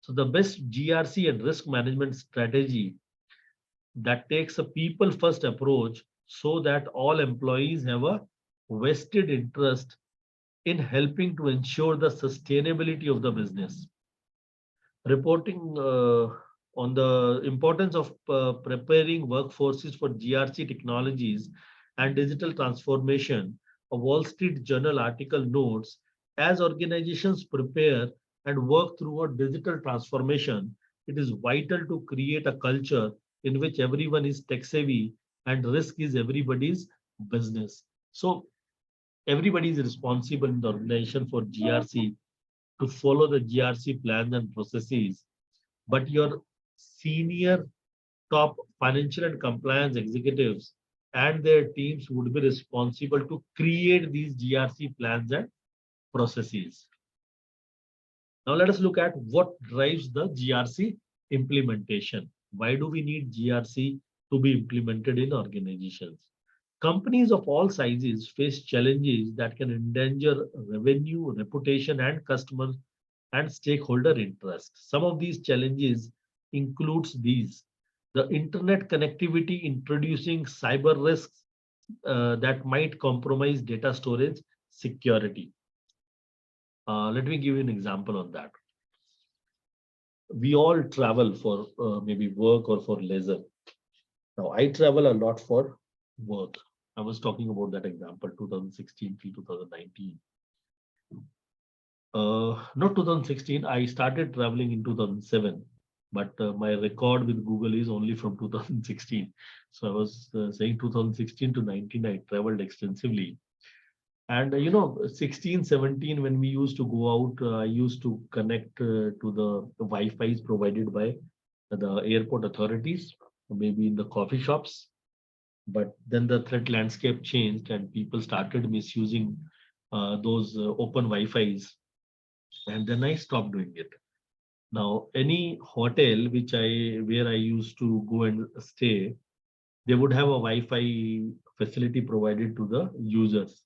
So the best GRC and risk management strategy that takes a people first approach so that all employees have a vested interest in helping to ensure the sustainability of the business. Reporting on the importance of preparing workforces for GRC technologies and digital transformation, a Wall Street Journal article notes as organizations prepare and work through a digital transformation, it is vital to create a culture in which everyone is tech savvy and risk is everybody's business. So everybody is responsible in the organization for GRC to follow the GRC plans and processes, but your senior top financial and compliance executives and their teams would be responsible to create these GRC plans and processes. Now let us look at what drives the GRC implementation. Why do we need GRC to be implemented in organizations? Companies of all sizes face challenges that can endanger revenue, reputation, and customer and stakeholder interest. Some of these challenges includes these: the internet connectivity introducing cyber risks that might compromise data storage security. Let me give you an example on that. We all travel for maybe work or for leisure. Now, I travel a lot for work. I was talking about that example, 2016 till 2019. Not 2016, I started traveling in 2007, but my record with Google is only from 2016. So I was saying 2016 to 19, I traveled extensively. And 16, 17, when we used to go out, I used to connect to the Wi-Fi provided by the airport authorities, maybe in the coffee shops. But then the threat landscape changed and people started misusing those open Wi-Fi's. And then I stopped doing it. Now, any hotel where I used to go and stay, they would have a Wi-Fi facility provided to the users.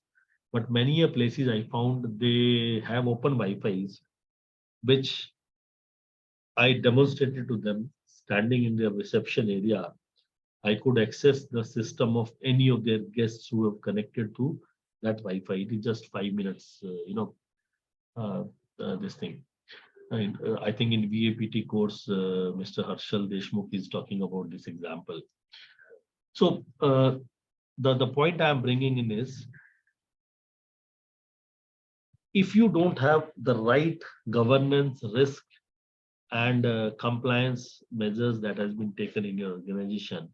But many a places I found they have open Wi-Fi's, which I demonstrated to them standing in their reception area. I could access the system of any of their guests who have connected to that Wi-Fi. It is just 5 minutes, uh, this thing. And I think in VAPT course, Mr. Harshal Deshmukh is talking about this example. So the point I'm bringing in is, if you don't have the right governance, risk, and compliance measures that has been taken in your organization,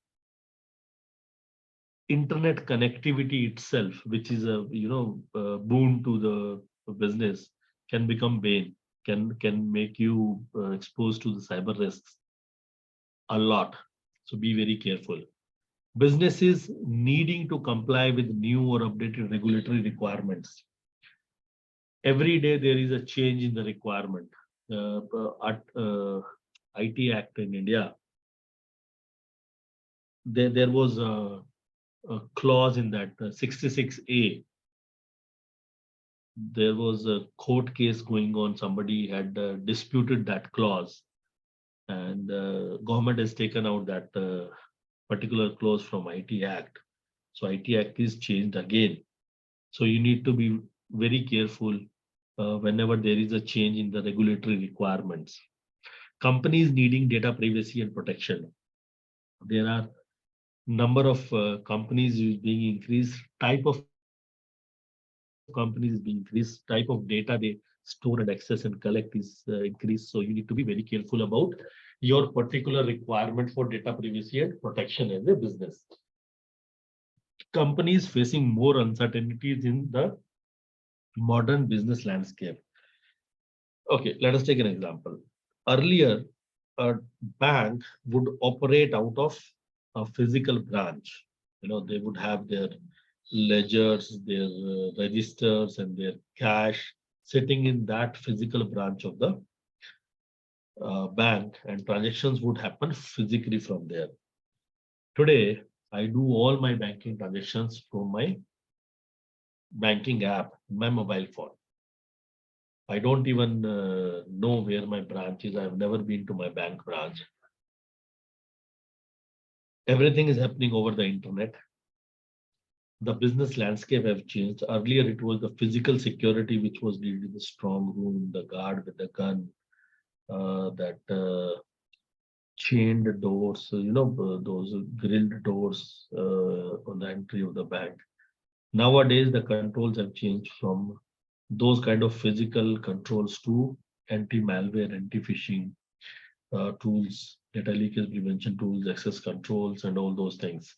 internet connectivity itself, which is a boon to the business, can become bane, can make you exposed to the cyber risks a lot. So be very careful. Businesses needing to comply with new or updated regulatory requirements. Every day there is a change in the requirement. At IT Act in India, there was a clause in that 66A. There was a court case going on. Somebody had disputed that clause, and government has taken out that particular clause from IT Act. So IT Act is changed again. So you need to be very careful whenever there is a change in the regulatory requirements. Companies needing data privacy and protection. There are number of companies is being increased, type of companies is being increased, type of data they store and access and collect is increased. So you need to be very careful about your particular requirement for data privacy and protection as a business. Companies facing more uncertainties in the modern business landscape. Okay, let us take an example. Earlier, a bank would operate out of a physical branch. They would have their ledgers, their registers, and their cash sitting in that physical branch of the bank, and transactions would happen physically from there. Today, I do all my banking transactions from my banking app, my mobile phone. I don't even know where my branch is. I've never been to my bank branch. Everything is happening over the internet. The business landscape have changed. Earlier, it was the physical security which was needed, the strong room, the guard with the gun, that chained doors, those grilled doors on the entry of the bank. Nowadays, the controls have changed from those kind of physical controls to anti-malware, anti-phishing tools, data leakage prevention tools, access controls, and all those things.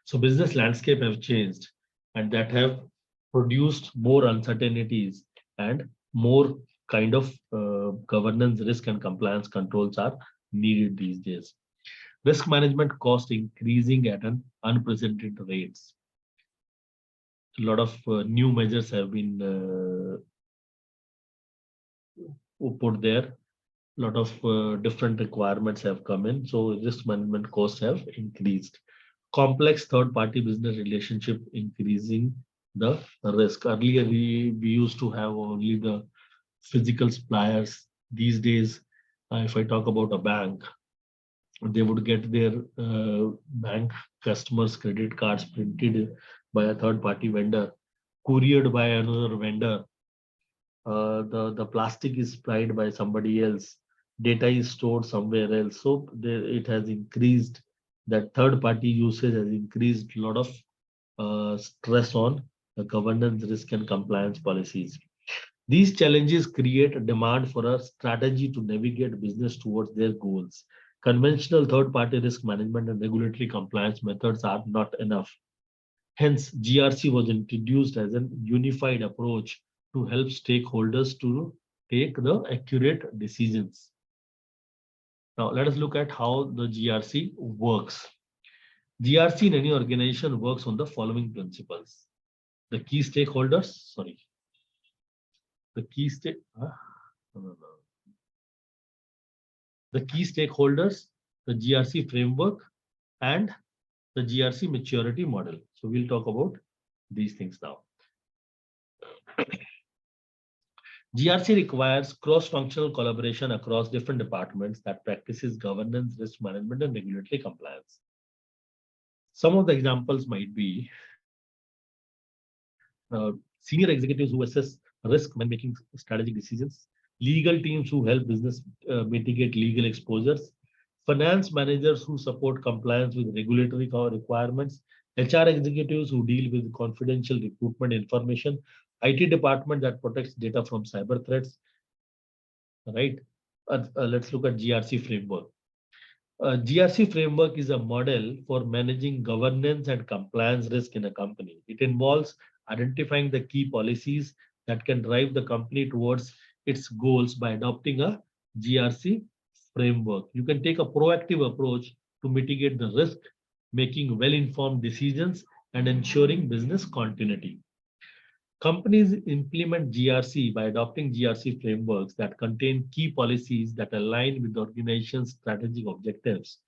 So business landscape have changed, and that have produced more uncertainties and more kind of governance, risk, and compliance controls are needed these days. Risk management cost increasing at an unprecedented rates. A lot of new measures have been put there. A lot of different requirements have come in, so risk management costs have increased. Complex third-party business relationship increasing the risk. Earlier, we used to have only the physical suppliers. These days, if I talk about a bank, they would get their bank customers' credit cards printed by a third-party vendor, couriered by another vendor. The plastic is supplied by somebody else, data is stored somewhere else, so there, it has increased. That third party usage has increased a lot of stress on the governance, risk, and compliance policies. These challenges create a demand for a strategy to navigate business towards their goals. Conventional third party risk management and regulatory compliance methods are not enough. Hence, GRC was introduced as a unified approach to help stakeholders to take the accurate decisions. Now, let us look at how the GRC works. GRC in any organization works on the following principles. The key stakeholders, sorry, the key stake, no, no, no. The key stakeholders, the GRC framework, and the GRC maturity model. So we'll talk about these things now. GRC requires cross-functional collaboration across different departments that practices governance, risk management, and regulatory compliance. Some of the examples might be senior executives who assess risk when making strategic decisions, legal teams who help business mitigate legal exposures, finance managers who support compliance with regulatory requirements, HR executives who deal with confidential recruitment information, IT department that protects data from cyber threats, right? Let's look at GRC framework. GRC framework is a model for managing governance and compliance risk in a company. It involves identifying the key policies that can drive the company towards its goals by adopting a GRC framework. You can take a proactive approach to mitigate the risk, making well-informed decisions and ensuring business continuity. Companies implement GRC by adopting GRC frameworks that contain key policies that align with the organization's strategic objectives.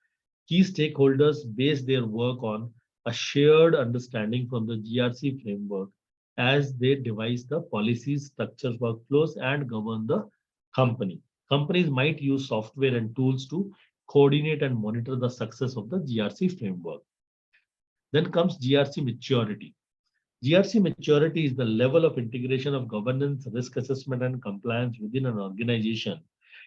Key stakeholders base their work on a shared understanding from the GRC framework as they devise the policies, structures, workflows, and govern the company. Companies might use software and tools to coordinate and monitor the success of the GRC framework. Then comes GRC maturity. GRC maturity is the level of integration of governance, risk assessment, and compliance within an organization.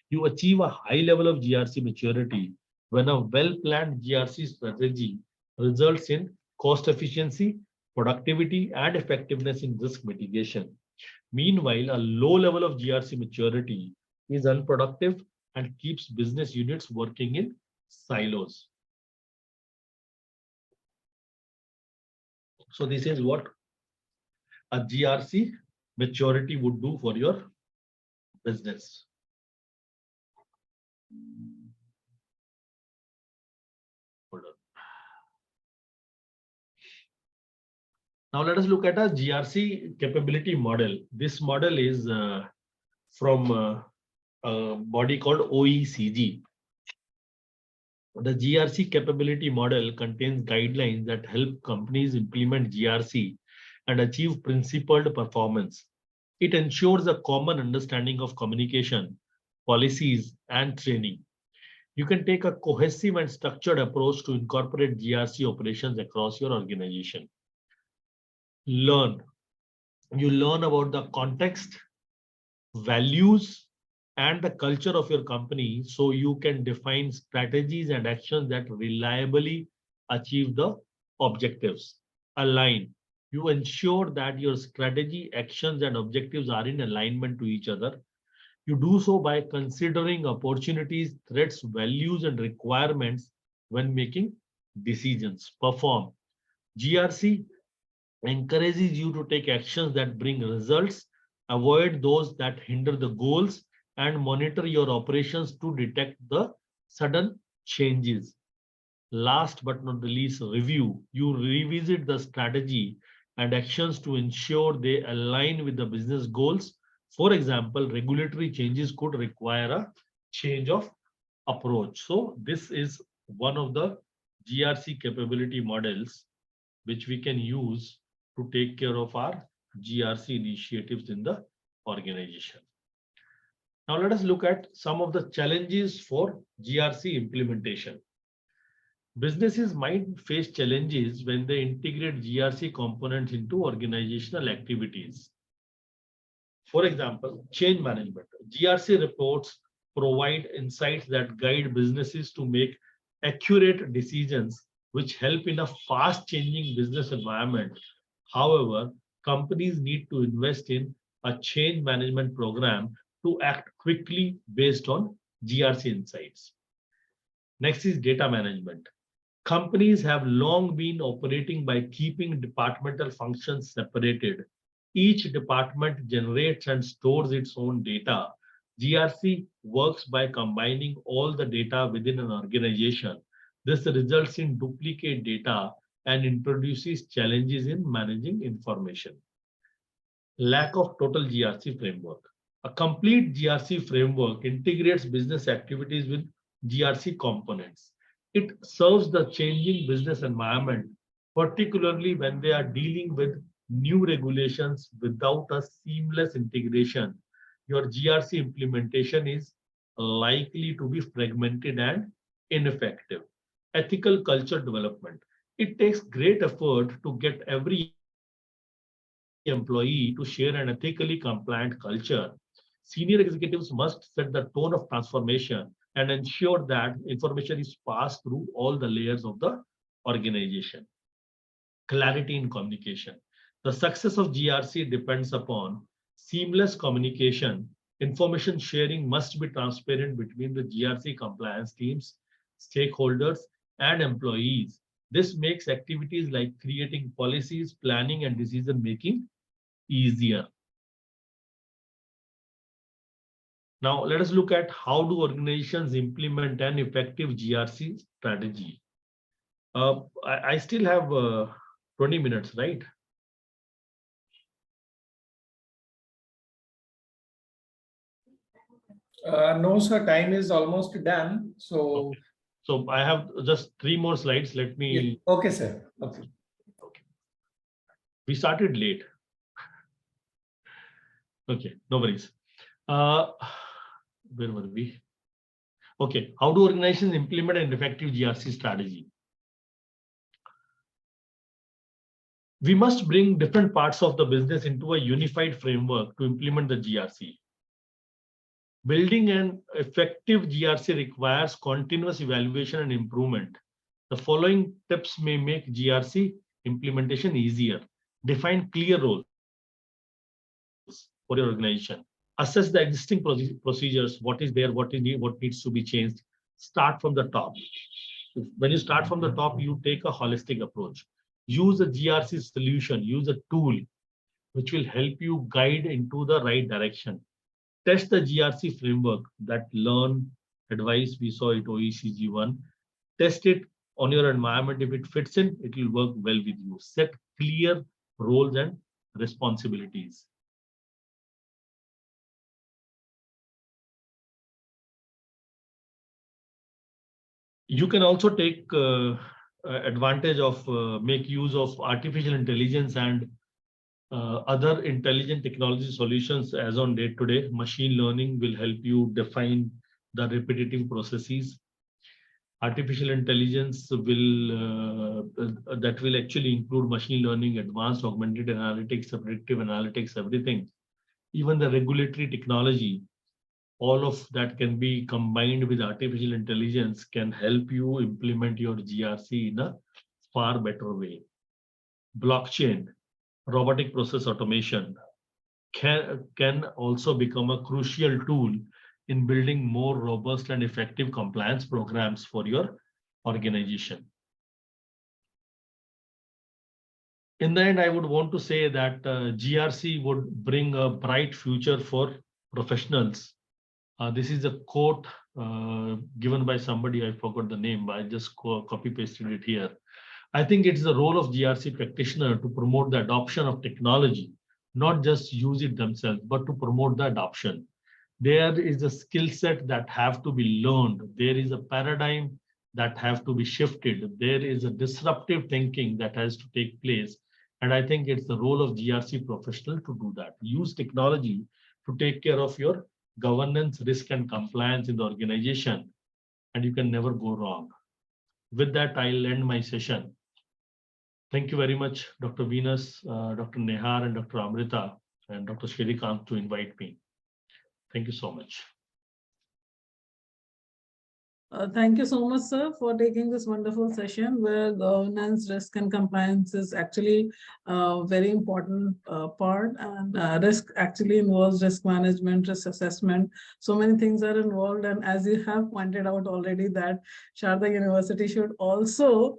You achieve a high level of GRC maturity when a well-planned GRC strategy results in cost efficiency, productivity, and effectiveness in risk mitigation. Meanwhile, a low level of GRC maturity is unproductive and keeps business units working in silos. So this is what a GRC maturity would do for your business. Hold on. Now let us look at a GRC capability model. This model is from a body called OECD. The GRC capability model contains guidelines that help companies implement GRC and achieve principled performance. It ensures a common understanding of communication, policies, and training. You can take a cohesive and structured approach to incorporate GRC operations across your organization. Learn. You learn about the context, values, and the culture of your company so you can define strategies and actions that reliably achieve the objectives. Align. You ensure that your strategy, actions, and objectives are in alignment to each other. You do so by considering opportunities, threats, values, and requirements when making decisions. Perform. GRC encourages you to take actions that bring results, avoid those that hinder the goals, and monitor your operations to detect the sudden changes. Last but not the least, review. You revisit the strategy and actions to ensure they align with the business goals. For example, regulatory changes could require a change of approach. So this is one of the GRC capability models which we can use to take care of our GRC initiatives in the organization. Now let us look at some of the challenges for GRC implementation. Businesses might face challenges when they integrate GRC components into organizational activities. For example, change management. GRC reports provide insights that guide businesses to make accurate decisions, which help in a fast changing business environment. However, companies need to invest in a change management program to act quickly based on GRC insights. Next is data management. Companies have long been operating by keeping departmental functions separated. Each department generates and stores its own data. GRC works by combining all the data within an organization. This results in duplicate data and introduces challenges in managing information. Lack of total GRC framework. A complete GRC framework integrates business activities with GRC components. It serves the changing business environment, particularly when they are dealing with new regulations. Without a seamless integration, your GRC implementation is likely to be fragmented and ineffective. Ethical culture development. It takes great effort to get every employee to share an ethically compliant culture. Senior executives must set the tone of transformation and ensure that information is passed through all the layers of the organization. Clarity in communication. The success of GRC depends upon seamless communication. Information sharing must be transparent between the GRC compliance teams, stakeholders, and employees. This makes activities like creating policies, planning, and decision making easier. Now, let us look at how do organizations implement an effective GRC strategy. I still have 20 minutes, right? No, sir, time is almost done. So, okay. So I have just 3 more slides. Let me. Yeah. Okay, sir. Okay. Okay. We started late. Okay, no worries. Where were we? Okay, how do organizations implement an effective GRC strategy? We must bring different parts of the business into a unified framework to implement the GRC. Building an effective GRC requires continuous evaluation and improvement. The following tips may make GRC implementation easier. Define clear roles for your organization. Assess the existing procedures, what is there, what needs to be changed. Start from the top. When you start from the top, you take a holistic approach. Use a GRC solution, use a tool which will help you guide into the right direction. Test the GRC framework, that learn advice, we saw it OECG1. Test it on your environment. If it fits in, it will work well with you. Set clear roles and responsibilities. You can also take advantage of, make use of artificial intelligence and Other intelligent technology solutions as on date today, machine learning will help you define the repetitive processes. Artificial intelligence that will actually include machine learning, advanced augmented analytics, predictive analytics, everything. Even the regulatory technology, all of that can be combined with artificial intelligence, can help you implement your GRC in a far better way. Blockchain, robotic process automation can also become a crucial tool in building more robust and effective compliance programs for your organization. In the end, I would want to say that GRC would bring a bright future for professionals. This is a quote given by somebody, I forgot the name, but I just copy pasted it here. I think it's the role of GRC practitioner to promote the adoption of technology, not just use it themselves, but to promote the adoption. There is a skill set that have to be learned. There is a paradigm that have to be shifted. There is a disruptive thinking that has to take place. And I think it's the role of GRC professional to do that. Use technology to take care of your governance, risk, and compliance in the organization, and you can never go wrong. With that, I'll end my session. Thank you very much, Dr. Venus, Dr. Nehar, and Dr. Amrita, and Dr. Shrikant to invite me. Thank you so much. Thank you so much, sir, for taking this wonderful session where governance, risk, and compliance is actually a very important part. And risk actually involves risk management, risk assessment. So many things are involved. And as you have pointed out already, that Sharda University should also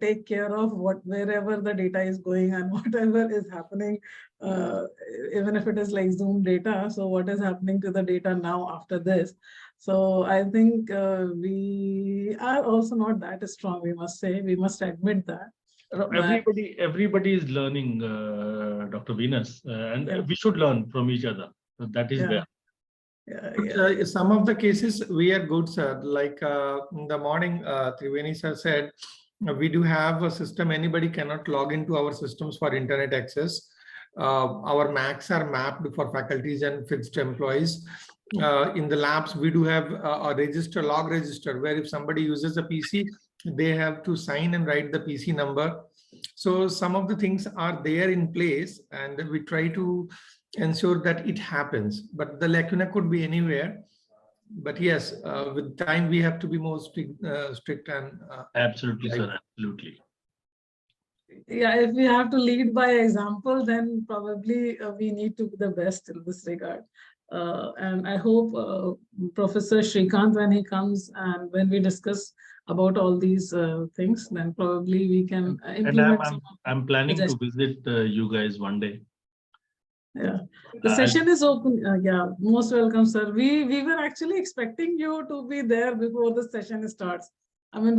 take care of wherever the data is going and whatever is happening, even if it is like Zoom data. So what is happening to the data now after this? So I think we are also not that strong, we must say. We must admit that. Everybody is learning, Dr. Venus, and Yeah. we should learn from each other. That is there. Yeah. Some of the cases we are good, sir. Like in the morning, Triveni sir said, we do have a system. Anybody cannot log into our systems for internet access. Our Macs are mapped for faculties and fixed employees. In the labs, we do have a register, log register, where if somebody uses a PC, they have to sign and write the PC number. So some of the things are there in place, and we try to ensure that it happens. But the lacuna could be anywhere. But yes, with time, we have to be more strict and absolutely, sir. Absolutely. Yeah, if we have to lead by example, then probably we need to be the best in this regard. And I hope Professor Shrikant, when he comes and when we discuss about all these things, then probably we can implement. And I'm planning to visit you guys one day. Yeah, the session is open. Yeah, most welcome, sir. We were actually expecting you to be there before the session starts. I mean,